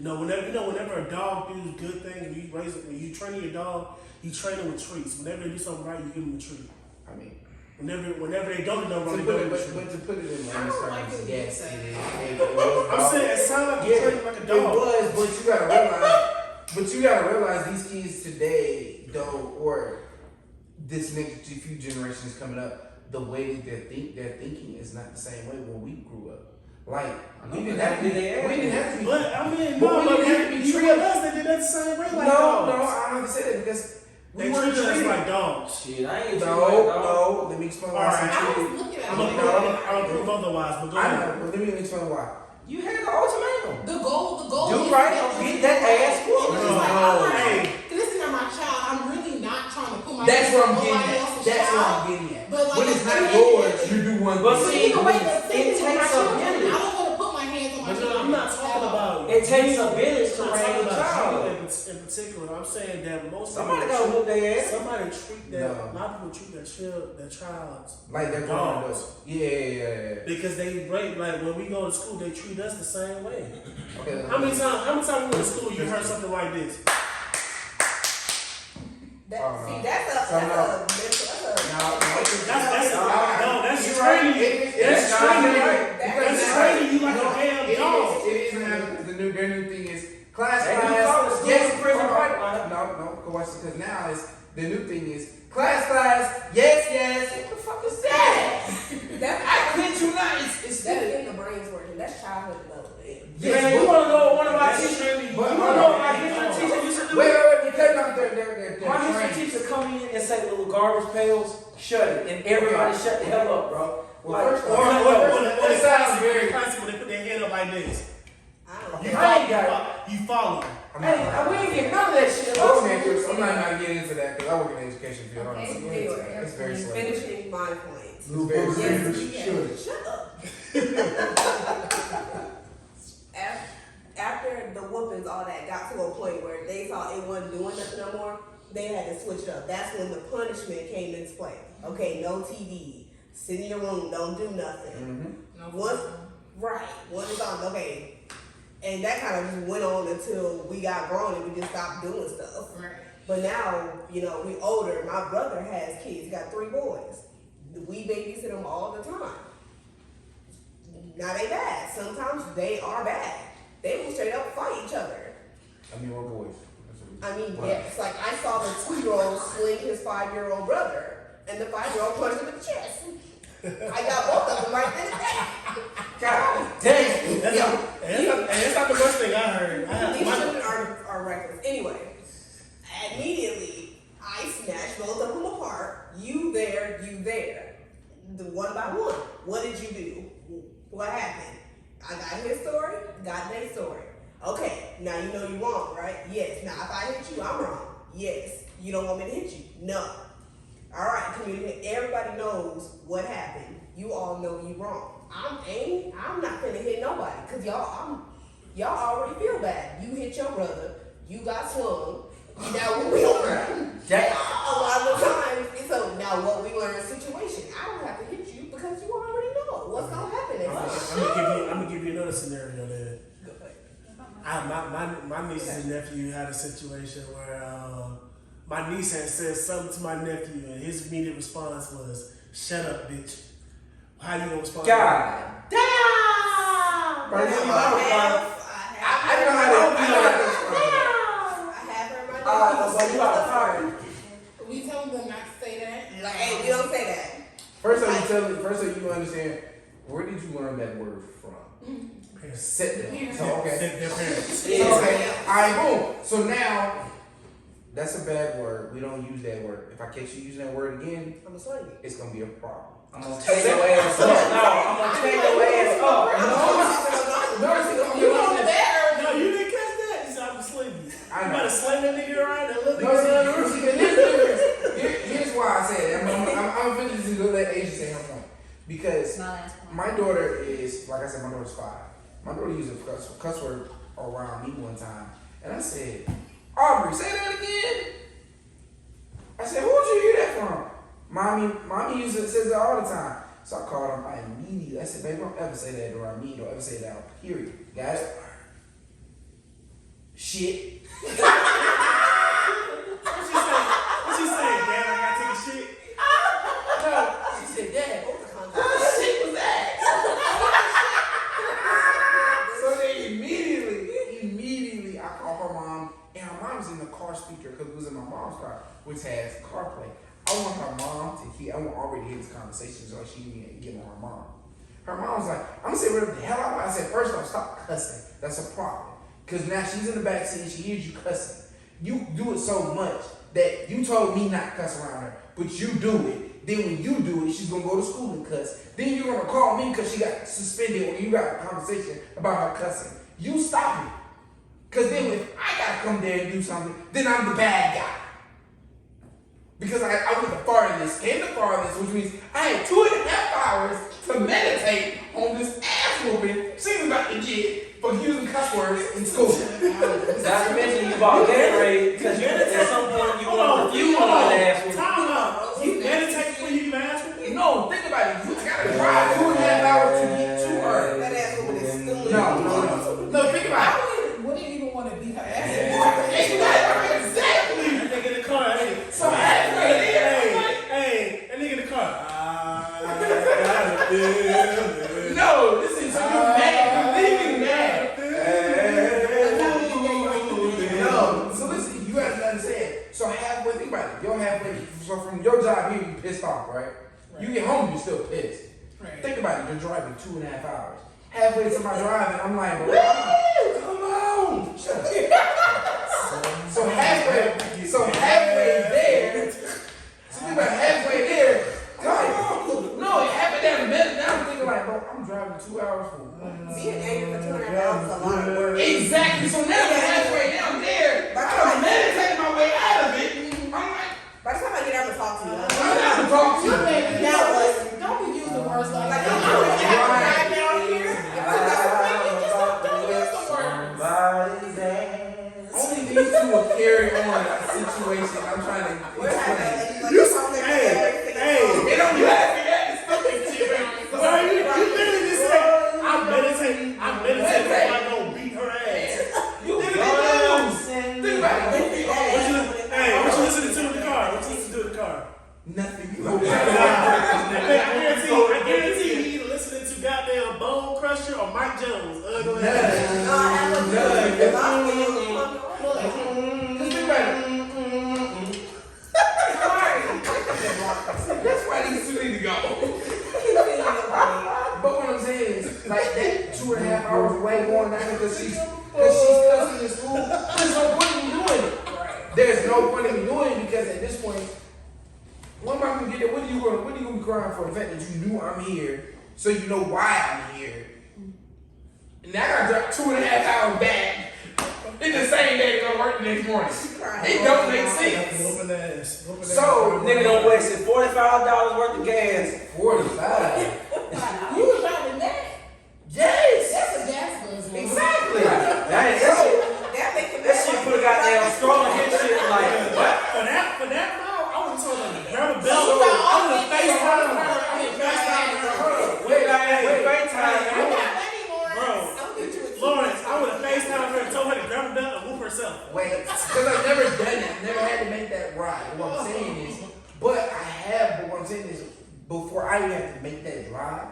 Whenever a dog does good things, and you raise it, when you train your dog, you train him with treats. Whenever they do something right, you give them a treat. I mean, Whenever they don't do no to wrong, you put give it, them a treat. but to put it in I layman's don't like terms, it yes, when it you is. say I'm saying it sounds like you train him like a It dog. was, but you gotta realize these kids today don't, or this next few generations coming up, the way that they're thinking is not the same way when we grew up. Like we didn't have to be. But I mean, But no, we but didn't have to be you treated. us, they did that the same way like No, dogs. I don't have to say that because They we weren't treated us treated like dogs. Shit, I ain't No, let me explain why I Alright. I say was treated. looking at I'm it. gonna prove otherwise, but go I ahead. know, but let me explain why. You had an ultimatum. The goal Do is right, to get that ass whooped. And it's like, No, I'm not, hey. this is not my child. I'm really not trying to put my That's hands what on I'm getting nobody at. else's That's what child. I'm getting at. But like, When it's not at the end yours, of the you do one But thing. see, either way, the it thing with my takes a children, I village. don't want to put my hands on my But children. I'm not talking about It takes a village to I'm not raise talking a about child. you in particular. I'm saying that most Somebody people gotta whoop their ass. somebody treat that. No. A lot of people treat their child Like they're grown dogs. adults. Yeah. Because they break, like when we go to school, they treat us the same way. Okay. How many times you went to school you heard something like this? That's a That's training. That's training. That's training you like a damn dog. It is now the new thing is class. Hey, you call it school Yes, prison hold on. right? No, go watch it because now is the new thing is class. Yes. What the fuck is that? I kid you not. It's That's getting the brains working. That's childhood development. Man, you wanna know what one of my That's teachers? trendy. You wanna know what my history teacher used to do? Wait. You're cutting off their My history train. teacher come in and say, "Little garbage pails, shut it," and everybody shut the hell up, bro. Well, Like, first Or off, it sounds sounds very. very classic when they put their hand up like this. I You don't I ain't got You follow. hey, we ain't getting none of that shit. I'm not getting into that because I work in the education field. I don't Okay, know. It's very know. slow. Finishing my point. It's very Yes, slow. yes. Shut up. After the whoopings, all that got to a point where they thought it wasn't doing nothing no more, they had to switch it up. That's when the punishment came into play. Okay, no TV, sit in your room, don't do nothing. Once is on, okay. And that kind of just went on until we got grown and we just stopped doing stuff. Right. But now, we older. My brother has kids. He got 3 boys. We babysit them all the time. Now they bad. Sometimes they are bad. They will straight up fight each other. I mean, what boys? Yes. Like I saw the 2-year-old sling his 5-year-old brother, and the 5-year-old punched him in the chest. I got both of them right in the back. God damn. That's not the first thing I heard. These children are reckless. Anyway, immediately I snatched both of them apart. You there. The one by one. What did you do? What happened? I got his story, got their story. Okay, now you know you're wrong, right? Yes. Now if I hit you, I'm wrong. Yes. You don't want me to hit you? No. All right, community. Everybody knows what happened. You all know you wrong. I'm not finna hit nobody because y'all already feel bad. You hit your brother. You got swung. Now we older. A lot of the times, so now what we learn situation. I don't have to hit you because you already know what's gonna happen next time. I'm gonna give you another scenario then. My nieces and nephew had a situation where my niece had said something to my nephew and his immediate response was, "Shut up, bitch." How you gonna respond? God damn. I have heard my Well, you out of fire. We tell them not to say that. Like, hey, we don't say that. First you understand, where did you learn that word from? Sit there. So, okay. Their parents. So, okay. Alright, boom. So now, that's a bad word. We don't use that word. If I catch you using that word again, I'm gonna swing you. it's gonna be a problem. I'm gonna tear your ass up. No, I'm gonna tear your ass up. You know the better. No, you didn't catch that. He said, "I'm sling you." I You know. better sling that nigga around and look No. Here's why I said it. I'm finished Because My last point. my daughter is, like I said, my daughter's 5. My daughter used a cuss word around me one time, and I said, Aubrey, say that again. I said, who'd you hear that from? Mommy says that all the time. So I called him. I said, baby, don't ever say that around me. Don't ever say that out, period. Got it? Shit. What she say? Dad, I gotta take a shit. No, she said, Dad, what shit was that? So then immediately, I called her mom, and her mom was in the car speaker because it was in my mom's car, which has CarPlay. I want her mom to hear. I want already hear this conversation so she can get on her mom. Her mom was like, I'm gonna say whatever the hell I want. I said, first off, stop cussing. That's a problem. Because now she's in the back seat and she hears you cussing. You do it so much that you told me not to cuss around her, but you do it. Then when you do it, she's gonna go to school and cuss. Then you're gonna call me because she got suspended or you got a conversation about her cussing. You stop it. Because then if I gotta come there and do something, then I'm the bad guy. Because I went the farthest, which means I had 2.5 hours to meditate on this ass whooping she's about to get for using cuss words in school. Not to mention you bought Gatorade because at some point you want to refuse on that ass whooping. Time out. You meditate before you even ask me? No, think about it. You gotta drive 2.5 hours to get to her. That ass whooping is still No, think about it. Wouldn't even want to beat her ass. Exactly. That nigga in the car, hey. So halfway there, Hey, that nigga in the car. no, listen, so you're mad. You're leaving mad. No, so listen, you have to understand. So halfway, think about it. You're halfway, so from your job here, you pissed off, right? You get home, you're still pissed. Right. Think about it, you're driving 2.5 hours. Halfway to my drive, I'm like, bro, come on. Shut up. So halfway there, so think about halfway there, like, no, it happened down the middle. Now I'm thinking like, bro, I'm driving 2 hours for being angry for 2.5 hours is a lot of work. exactly. So now we're halfway down there. I'm meditating my way out of it. I'm like, By the time I get out to talk to you, I'm not to talk to you. now what? Don't be using the words like Like, that. I'm going to have to drive down here. If I got Somebody's ass. Only these two will carry on a situation I'm trying to we're explain. having, You like, hey, It don't be laughing at the stupid shit. Bro, you literally just said, I'm meditating before I go beat her ass. You lose. Think about it. What you listening to in the car? What you listening to in the car? Nothing. I guarantee you either listening to goddamn Bone Crusher or Mike Jones. Go ahead. Think about it. That's why these two need to go. But what I'm saying is, like that 2.5 hours way going down because she's cussing in school. There's no point in me doing it. There's no point in me doing it because at this point, when am I gonna get there? What are you gonna be crying for? The fact that you knew I'm here, so you know why I'm here. And now I gotta drive 2.5 hours back in the same day to go to work the next morning. It don't make sense. So, Nigga done wasted $45 worth of gas. 45. You was driving that? Yes. That's a gas buzz. Exactly. That shit put a goddamn straw in his shit like, what? For that amount, I would have told her to grab a belt. I would have FaceTimed her. Wait, FaceTime. Bro, Lawrence, I would have FaceTimed her and told her to grab a belt and whoop herself. Wait, because I've never done that. Never had to make that ride. What I'm saying is, but what I'm saying is, before I even have to make that drive,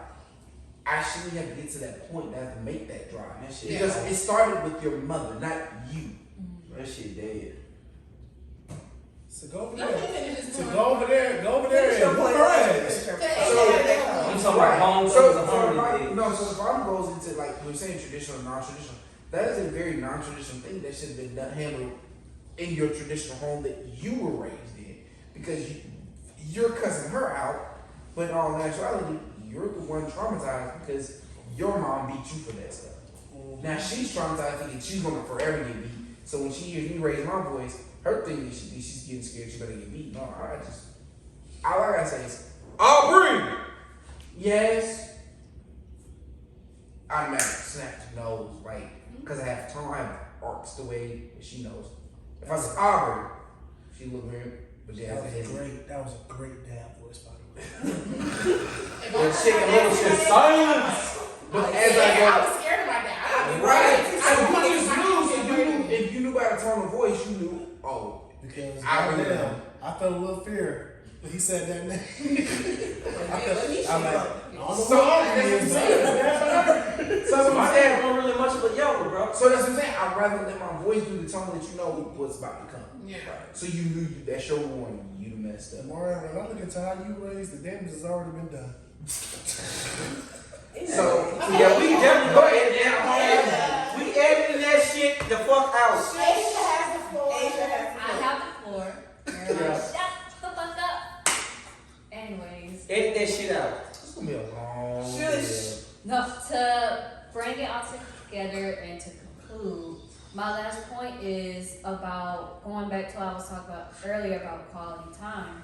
I shouldn't have to get to that point that I have to make that drive. Because it started with your mother, not you. That shit dead. So go over Let there. me finish this So point. go over there and whoop her ass. I'm talking about home So cooks if and home so if I'm goes into like we're saying traditional, non-traditional, that is a very non-traditional thing that should have been handled in your traditional home that you were raised in, because you're cussing her out, but in all actuality, you're the one traumatized because your mom beat you for that stuff. Now she's traumatized thinking she's gonna forever get beat. So when she hears me raise my voice, her thing is she's getting scared she better get beat. No, all I gotta say is, Aubrey! Yes. Automatic snap to nose, like, because I have time arcs the way she knows. If I was Aubrey, she look weird, but yeah, That was a great dad voice, by the way. That shit, little shit, silence. But as I I go, was scared of my dad. right. I So don't you just want knew if you knew by the tone of voice, you knew. Oh, Because I really goddamn, I felt a little fear when he said that name. I'm like, I don't know So what that's he what I'm is, saying. So that's what My I'm dad saying. wasn't really much of a yeller, bro. So that's what I'm saying. I'd rather let my voice do the tone that you know what's about to come. Yeah. So you knew that's your warning. You messed up. Maureen, when I look into how you raised, the damage has already been done. So Yeah, we definitely go ahead and we editing that shit the fuck out. Asia has the floor. Asia has the I floor. have the floor. Everybody shut the fuck up. Anyways, Edit that shit out. it's gonna be a long Shush. no, to bring it all together and to conclude, my last point is about going back to what I was talking about earlier about quality time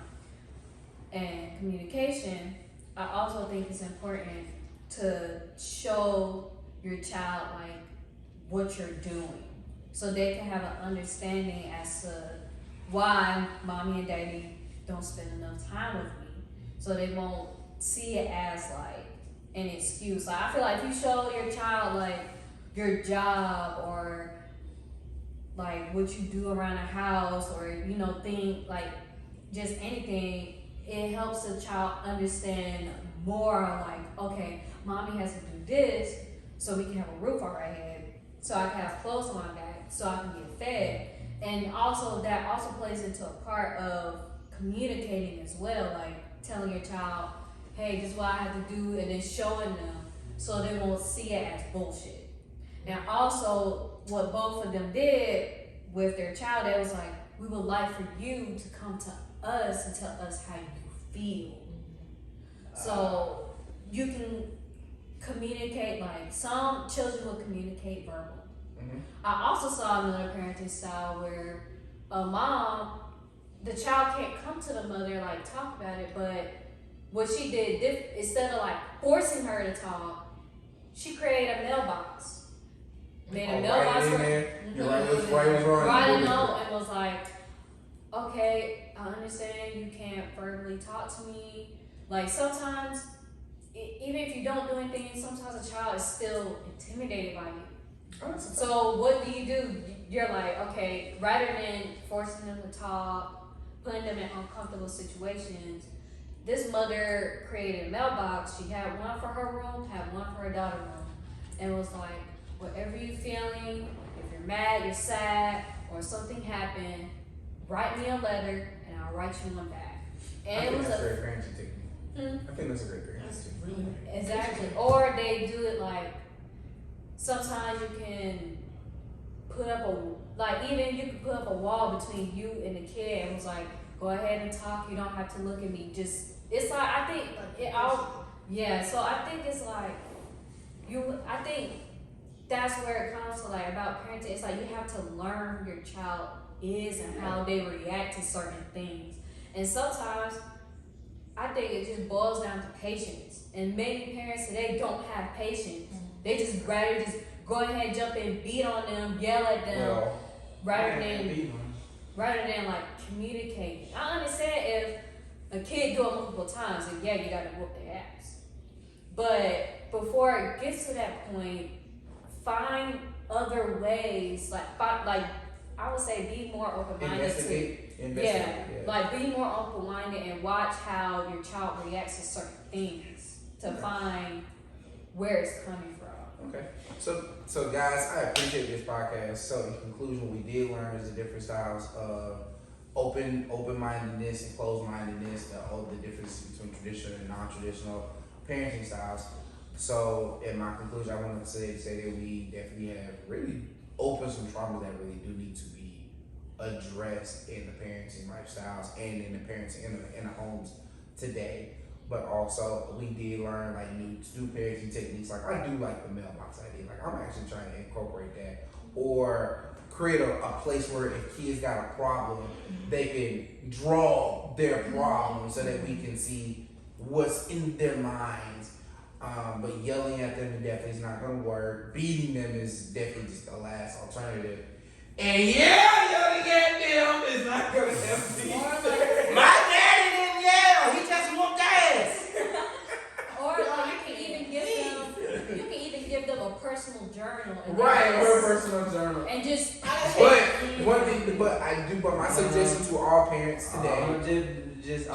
and communication. I also think it's important to show your child like what you're doing so they can have an understanding as to why mommy and daddy don't spend enough time with me, so they won't see it as like an excuse. Like I feel like if you show your child like your job or like what you do around the house or think like just anything, it helps the child understand more like, okay, mommy has to do this so we can have a roof over our head, so I can have clothes on my back, so I can get fed. And also that also plays into a part of communicating as well, like telling your child, hey, this is what I have to do, and then showing them so they won't see it as bullshit. And also what both of them did with their child, it was like, we would like for you to come to us and tell us how you feel. So you can communicate, like some children will communicate verbal. Mhm. I also saw another parenting style where a mom, the child can't come to the mother, like talk about it, but what she did, instead of like forcing her to talk, she created a mailbox. Made a mailbox for her. You're right. What's Write a note and was like, okay, I understand you can't verbally talk to me. Like sometimes, even if you don't do anything, sometimes a child is still intimidated by you. So what do? You're like, okay, rather than forcing them to talk, putting them in uncomfortable situations, this mother created a mailbox. She had one for her room, had one for her daughter's room, and was like, whatever you're feeling, if you're mad, you're sad, or something happened, write me a letter and I'll write you one back. And it was that's a a great parenting technique. I think that's a great parenting technique. exactly. Or they do it like sometimes you can put up even you can put up a wall between you and the kid and was like, go ahead and talk, you don't have to look at me. Just it's like I think it all so I think it's like I think that's where it comes to like about parenting. It's like you have to learn who your child is and how they react to certain things. And sometimes I think it just boils down to patience. And many parents today don't have patience. They just rather just go ahead and jump in, beat on them, yell at them, rather than like communicating. I understand if a kid do it multiple times, then yeah, you gotta whoop their ass. But before it gets to that point, find other ways. Like I would say, be more open-minded Investigate. like be more open-minded and watch how your child reacts to certain things to find where it's coming from. Okay. So guys, I appreciate this podcast. So in conclusion, what we did learn is the different styles of open-mindedness and closed-mindedness, the difference between traditional and non-traditional parenting styles. So in my conclusion, I wanted to say that we definitely have really opened some traumas that really do need to be addressed in the parenting lifestyles and in the parenting in the homes today. But also we did learn like new parenting techniques. Like I do like the mailbox idea. Like I'm actually trying to incorporate that or create a place where if kids got a problem, they can draw their problem so that we can see what's in their minds. But yelling at them definitely is not gonna work. Beating them is definitely just the last alternative. And yelling at them is not gonna help me. My daddy didn't yell. He just whooped ass. Or like you can even give them a personal journal. And Right, or a personal journal. And just But one thing, but my suggestion to all parents today. I'm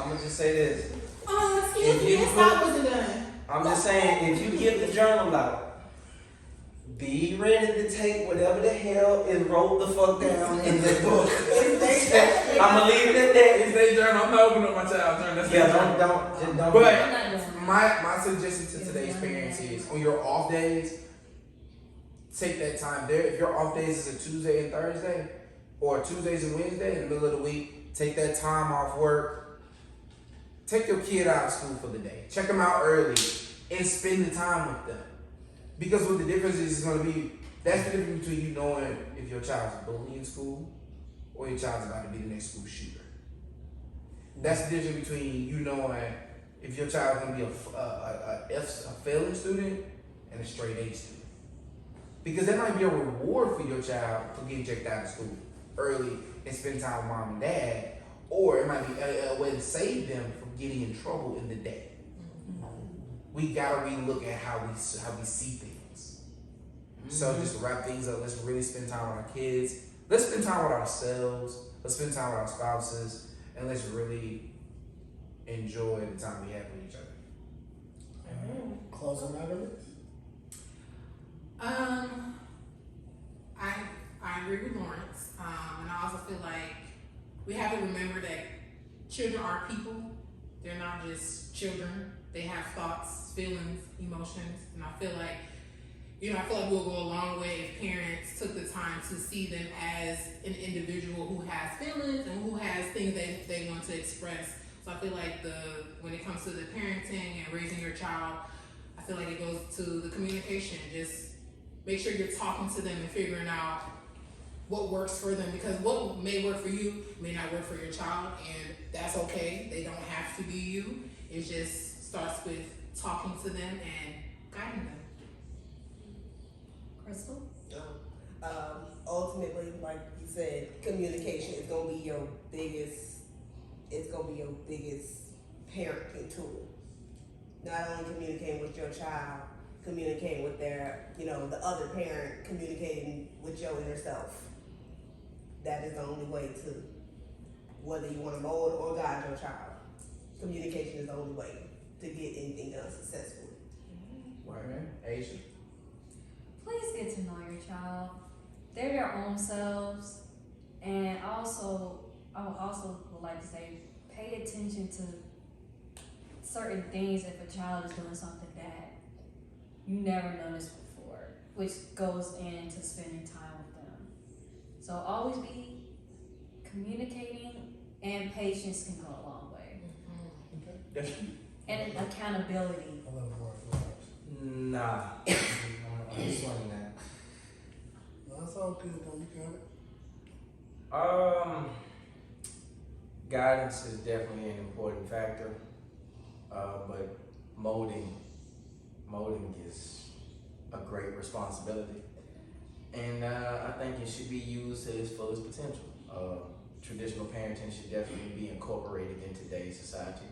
gonna just say this. Excuse me, his thought wasn't done. I'm just saying, if you give the journal out, be ready to take whatever the hell is wrote the fuck down in the book. I'm gonna leave it at that. It's their journal. I'm not opening up my child's journal. That's Yeah, their journal. don't. I'm But not doing that. my suggestion to today's parents is on your off days, take that time there. If your off days is a Tuesday and Thursday, or Tuesdays and Wednesday in the middle of the week, take that time off work. Take your kid out of school for the day. Check them out early and spend the time with them. Because what the difference is going to be, that's the difference between you knowing if your child's bullied in school or your child's about to be the next school shooter. That's the difference between you knowing if your child's going to be a failing student and a straight A student. Because that might be a reward for your child for getting checked out of school early and spend time with mom and dad. Or it might be a way to save them from getting in trouble in the day. We gotta relook at how we see things. So just to wrap things up, let's really spend time with our kids. Let's spend time with ourselves. Let's spend time with our spouses, and let's really enjoy the time we have with each other. Closing arguments. I agree with Lawrence, and I also feel like we have to remember that children are people. They're not just children. They have thoughts, feelings, emotions, and I feel like, we'll go a long way if parents took the time to see them as an individual who has feelings and who has things that they want to express. So I feel like when it comes to the parenting and raising your child, I feel like it goes to the communication. Just make sure you're talking to them and figuring out what works for them, because what may work for you may not work for your child, and that's okay. They don't have to be you. It just starts with talking to them and guiding them. Crystal? Ultimately, like you said, communication is gonna be your biggest parenting tool. Not only communicating with your child, communicating with their, the other parent, communicating with your inner self. That is the only way to, whether you want to mold or guide your child, communication is the only way to get anything done successfully. Right, Asia. Please get to know your child. They're their own selves. And I would also like to say, pay attention to certain things if a child is doing something that you never noticed before, which goes into spending time with them. So always be communicating, and patience can go a long way. Okay. And accountability. I love the word. Nah, I'm explaining that. No, that's all good though. You got it. Guidance is definitely an important factor, but molding is a great responsibility, and I think it should be used to its fullest potential. Traditional parenting should definitely be incorporated in today's society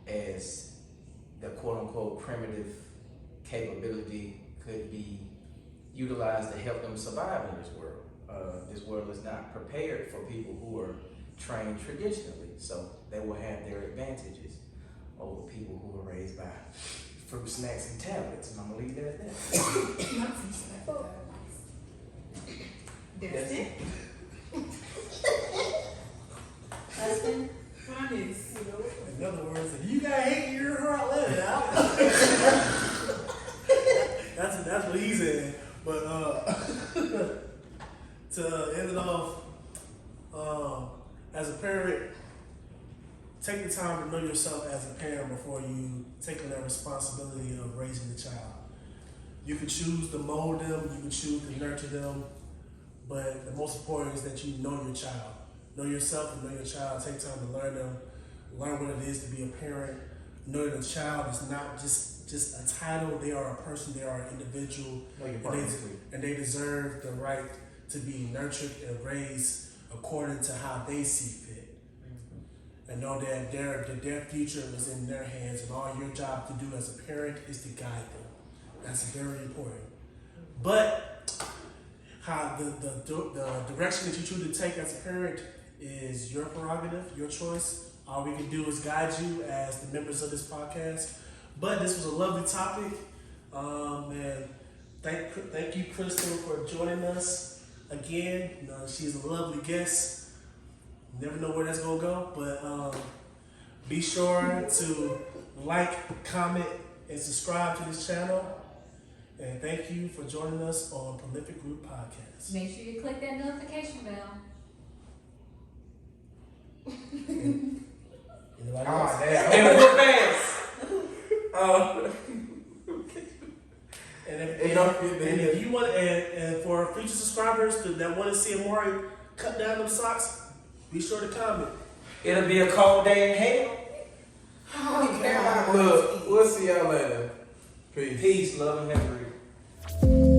as the quote-unquote primitive capability could be utilized to help them survive in this world. This world is not prepared for people who are trained traditionally, so they will have their advantages over people who are raised by fruit snacks and tablets, and I'm gonna leave it at that. That's it. Husband? Honest. In other words, if you got hate, you're her, let it out. That's what he said. But to end it off, as a parent, take the time to know yourself as a parent before you take on that responsibility of raising the child. You can choose to mold them, you can choose to nurture them, but the most important is that you know your child. Know yourself and know your child. Take time to learn them, learn what it is to be a parent, know that a child is not just a title. They are a person. They are an individual, and they deserve the right to be nurtured and raised according to how they see fit. And know that their future is in their hands, and all your job to do as a parent is to guide them. That's very important. But how the direction that you choose to take as a parent is your prerogative, your choice. All we can do is guide you as the members of this podcast. But this was a lovely topic, and thank you, Crystal, for joining us again. You know, she's a lovely guest. Never know where that's gonna go, but be sure to like, comment, and subscribe to this channel. And thank you for joining us on Prolific Group Podcast. Make sure you click that notification bell. Anybody Oh, else? damn. And real fast. And if you want, and for future subscribers that want to see Amari cut down them socks, be sure to comment. It'll be a cold day in hell. Oh, Look, we'll see y'all later. Peace. Peace, love, and memory.